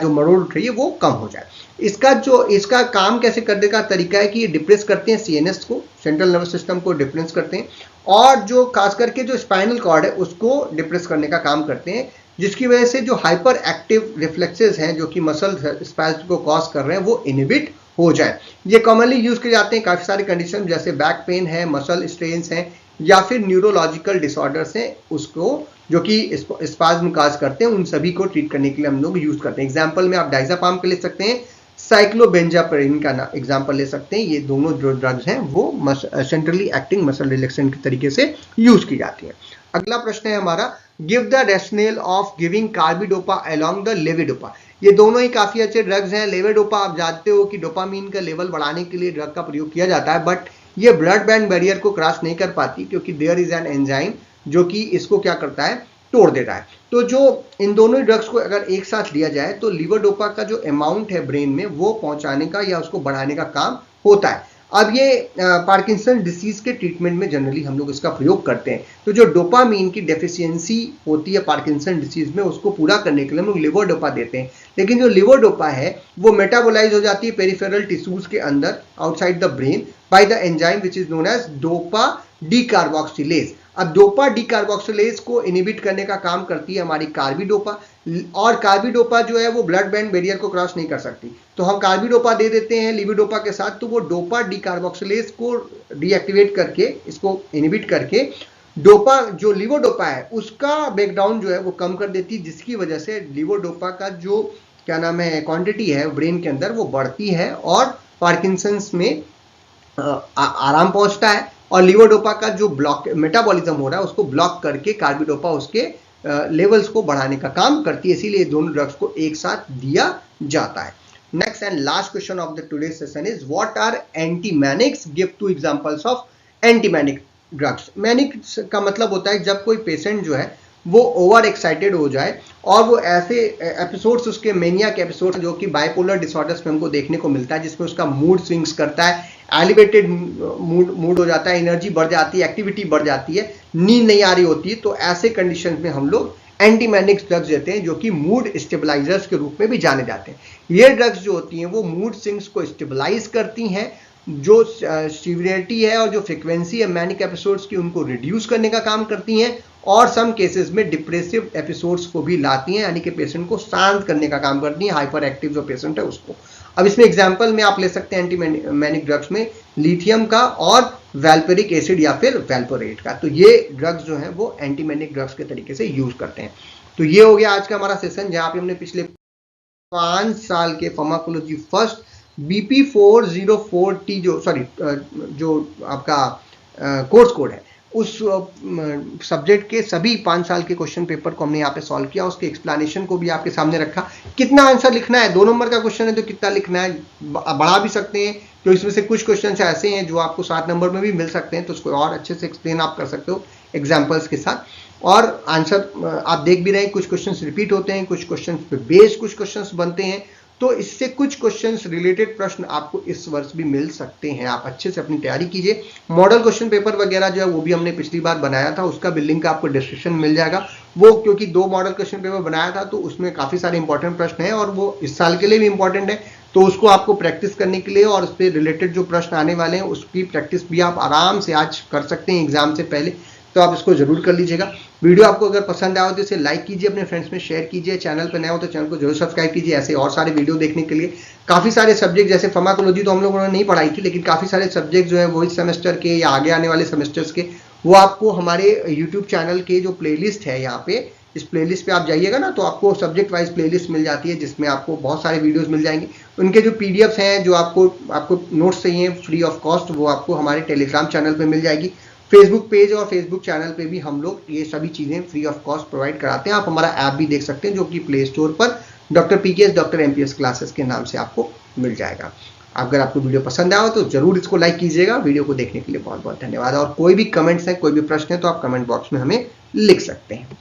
[SPEAKER 1] मरोड़ उठ रही है वो कम हो जाए। इसका काम कैसे करने का तरीका है कि ये डिप्रेस करते हैं सीएनएस को, सेंट्रल नर्वस सिस्टम को डिप्रेस करते हैं, और जो खास करके जो स्पाइनल कॉर्ड है उसको डिप्रेस करने का काम करते हैं, जिसकी वजह से जो हाइपर एक्टिव रिफ्लेक्सेस हैं जो कि मसल स्पैज्म को कॉज कर रहे हैं वो इनहिबिट हो जाए। ये कॉमनली यूज किए जाते हैं काफी सारे कंडीशन, जैसे बैक पेन है, मसल स्ट्रेन्स हैं, या फिर न्यूरोलॉजिकल डिसऑर्डर्स हैं उसको, जो कि स्पाज्म काज करते हैं, उन सभी को ट्रीट करने के लिए हम लोग यूज करते हैं। एग्जाम्पल में आप डाइजापाम के ले सकते हैं, साइक्लोबेंजापिरिन का एग्जाम्पल ले सकते हैं। ये दोनों जो ड्रग्स हैं वो सेंट्रली एक्टिंग मसल रिलैक्सेंट के तरीके से यूज की जाती है। अगला प्रश्न है हमारा, give the rational of giving carbidopa along the levodopa. ये दोनों ही काफी अच्छे ड्रग्स हैं। लेविडोपा आप जानते हो कि डोपामीन का लेवल बढ़ाने के लिए ड्रग का प्रयोग किया जाता है, बट ये ब्लड ब्रेन बैरियर को क्रॉस नहीं कर पाती, क्योंकि देयर इज एन एंजाइम जो कि इसको क्या करता है, तोड़ देता है। तो जो इन दोनों ड्रग्स को अगर एक साथ लिया जाए तो लीवोडोपा का जो अमाउंट है ब्रेन में वो पहुंचाने का या उसको बढ़ाने का काम होता है। अब ये पार्किंसन डिसीज के ट्रीटमेंट में जनरली हम लोग इसका प्रयोग करते हैं। तो जो डोपामीन की डेफिशिएंसी होती है पार्किंसन डिसीज में, उसको पूरा करने के लिए हम लोग लिवोडोपा देते हैं, लेकिन जो लिवोडोपा है वो मेटाबोलाइज हो जाती है पेरिफेरल टिश्यूज के अंदर outside the brain by the enzyme which is known as dopa decarboxylase. अब डोपा डीकार्बोक्सिलेज को इनहिबिट करने का काम करती है हमारी कार्बिडोपा, और कार्बिडोपा जो है वो ब्लड ब्रेन बैरियर को क्रॉस नहीं कर सकती, तो हम कार्बिडोपा दे देते हैं लीविडोपा के साथ, तो वो डोपा डीकार्बोक्सिलेज को डीएक्टिवेट करके, इसको इनहिबिट करके डोपा जो लीवोडोपा है उसका ब्रेकडाउन जो है वो कम कर देती है, जिसकी वजह से लीवोडोपा का जो क्या नाम है क्वांटिटी है ब्रेन के अंदर वो बढ़ती है और पार्किंसंस में आराम पहुंचता है, और लीवोडोपा का जो ब्लॉक मेटाबॉलिज्म हो रहा है उसको ब्लॉक करके कार्बिडोपा उसके लेवल्स को बढ़ाने का काम करती है, इसीलिए दोनों ड्रग्स को एक साथ दिया जाता है। Next and last question of the today session is what are antimanics, give 2 examples of antimanic drugs. Manic का मतलब होता है जब कोई पेशेंट जो है वो ओवर एक्साइटेड हो जाए और वो ऐसे एपिसोड्स, उसके मेनिया के एपिसोड्स जो कि बाइपोलर डिसऑर्डर्स में हमको देखने को मिलता है, जिसमें उसका मूड स्विंग्स करता है, एलिवेटेड मूड हो जाता है, एनर्जी बढ़ जाती है, एक्टिविटी बढ़ जाती है, नींद नहीं आ रही होती है, तो ऐसे कंडीशन में हम लोग एंटीमैनिक ड्रग्स देते हैं जो कि मूड स्टेबलाइजर्स के रूप में भी जाने जाते हैं। ये ड्रग्स जो होती हैं वो मूड स्विंग्स को स्टेबलाइज करती हैं, जो सीवियरिटी है और जो फ्रीक्वेंसी है मैनिक एपिसोड्स की उनको रिड्यूस करने का काम करती हैं, और सम केसेस में डिप्रेसिव एपिसोड्स को भी लाती हैं, यानी कि पेशेंट को शांत करने का काम करती हैं, हाइपर एक्टिव जो पेशेंट है उसको। अब इसमें एग्जांपल में आप ले सकते हैं एंटीमैनिक ड्रग्स में लिथियम का और वैल्पोरिक एसिड या फिर वैल्पोरेट का, तो ये ड्रग्स जो हैं वो एंटीमैनिक ड्रग्स के तरीके से यूज करते हैं। तो ये हो गया आज का हमारा सेशन, जहां पे हमने पिछले 5 साल के फार्माकोलॉजी फर्स्ट BP404T जो आपका कोर्स कोड है उस सब्जेक्ट के सभी 5 साल के क्वेश्चन पेपर को हमने यहाँ पे सॉल्व किया, उसके एक्सप्लेनेशन को भी आपके सामने रखा। कितना आंसर लिखना है, 2 नंबर का क्वेश्चन है तो कितना लिखना है, बढ़ा भी सकते हैं, तो इसमें से कुछ क्वेश्चन ऐसे हैं जो आपको 7 नंबर में भी मिल सकते हैं, तो उसको और अच्छे से एक्सप्लेन आप कर सकते हो एग्जाम्पल्स के साथ, और आंसर आप देख भी रहे हैं, कुछ क्वेश्चन रिपीट होते हैं, कुछ क्वेश्चन पे बेस्ड कुछ क्वेश्चन बनते हैं, तो इससे कुछ क्वेश्चंस रिलेटेड प्रश्न आपको इस वर्ष भी मिल सकते हैं। आप अच्छे से अपनी तैयारी कीजिए। मॉडल क्वेश्चन पेपर वगैरह जो है वो भी हमने पिछली बार बनाया था, उसका भी लिंक आपको डिस्क्रिप्शन मिल जाएगा। वो क्योंकि 2 मॉडल क्वेश्चन पेपर बनाया था तो उसमें काफी सारे इंपॉर्टेंट प्रश्न हैं और वो इस साल के लिए भी इंपॉर्टेंट है, तो उसको आपको प्रैक्टिस करने के लिए और उस पर रिलेटेड जो प्रश्न आने वाले हैं उसकी प्रैक्टिस भी आप आराम से आज कर सकते हैं एग्जाम से पहले, तो आप इसको जरूर कर लीजिएगा। वीडियो आपको अगर पसंद आया हो तो इसे लाइक कीजिए, अपने फ्रेंड्स में शेयर कीजिए, चैनल पर नए हो तो चैनल को जरूर सब्सक्राइब कीजिए। ऐसे और सारे वीडियो देखने के लिए काफी सारे सब्जेक्ट, जैसे फार्माकोलॉजी तो हम लोगों ने नहीं पढ़ाई थी, लेकिन काफी सारे सब्जेक्ट जो है वो इस सेमेस्टर के या आगे आने वाले सेमेस्टर्स के, वो आपको हमारे यूट्यूब चैनल के जो प्लेलिस्ट है यहाँ पे, इस प्लेलिस्ट पे आप जाइएगा ना तो आपको सब्जेक्ट वाइज प्लेलिस्ट मिल जाती है, जिसमें आपको बहुत सारे वीडियोस मिल जाएंगे। उनके जो पीडीएफ्स हैं, जो आपको नोट्स चाहिए फ्री ऑफ कॉस्ट, वो आपको हमारे टेलीग्राम चैनल पे मिल जाएगी। फेसबुक पेज और फेसबुक चैनल पे भी हम लोग ये सभी चीजें फ्री ऑफ कॉस्ट प्रोवाइड कराते हैं। आप हमारा ऐप भी देख सकते हैं जो कि प्ले स्टोर पर doctor PKS doctor MPS classes के नाम से आपको मिल जाएगा। अगर आपको वीडियो पसंद आया हो तो जरूर इसको लाइक कीजिएगा। वीडियो को देखने के लिए बहुत बहुत धन्यवाद, और कोई भी कमेंट्स हैं, कोई भी प्रश्न है तो आप कमेंट बॉक्स में हमें लिख सकते हैं।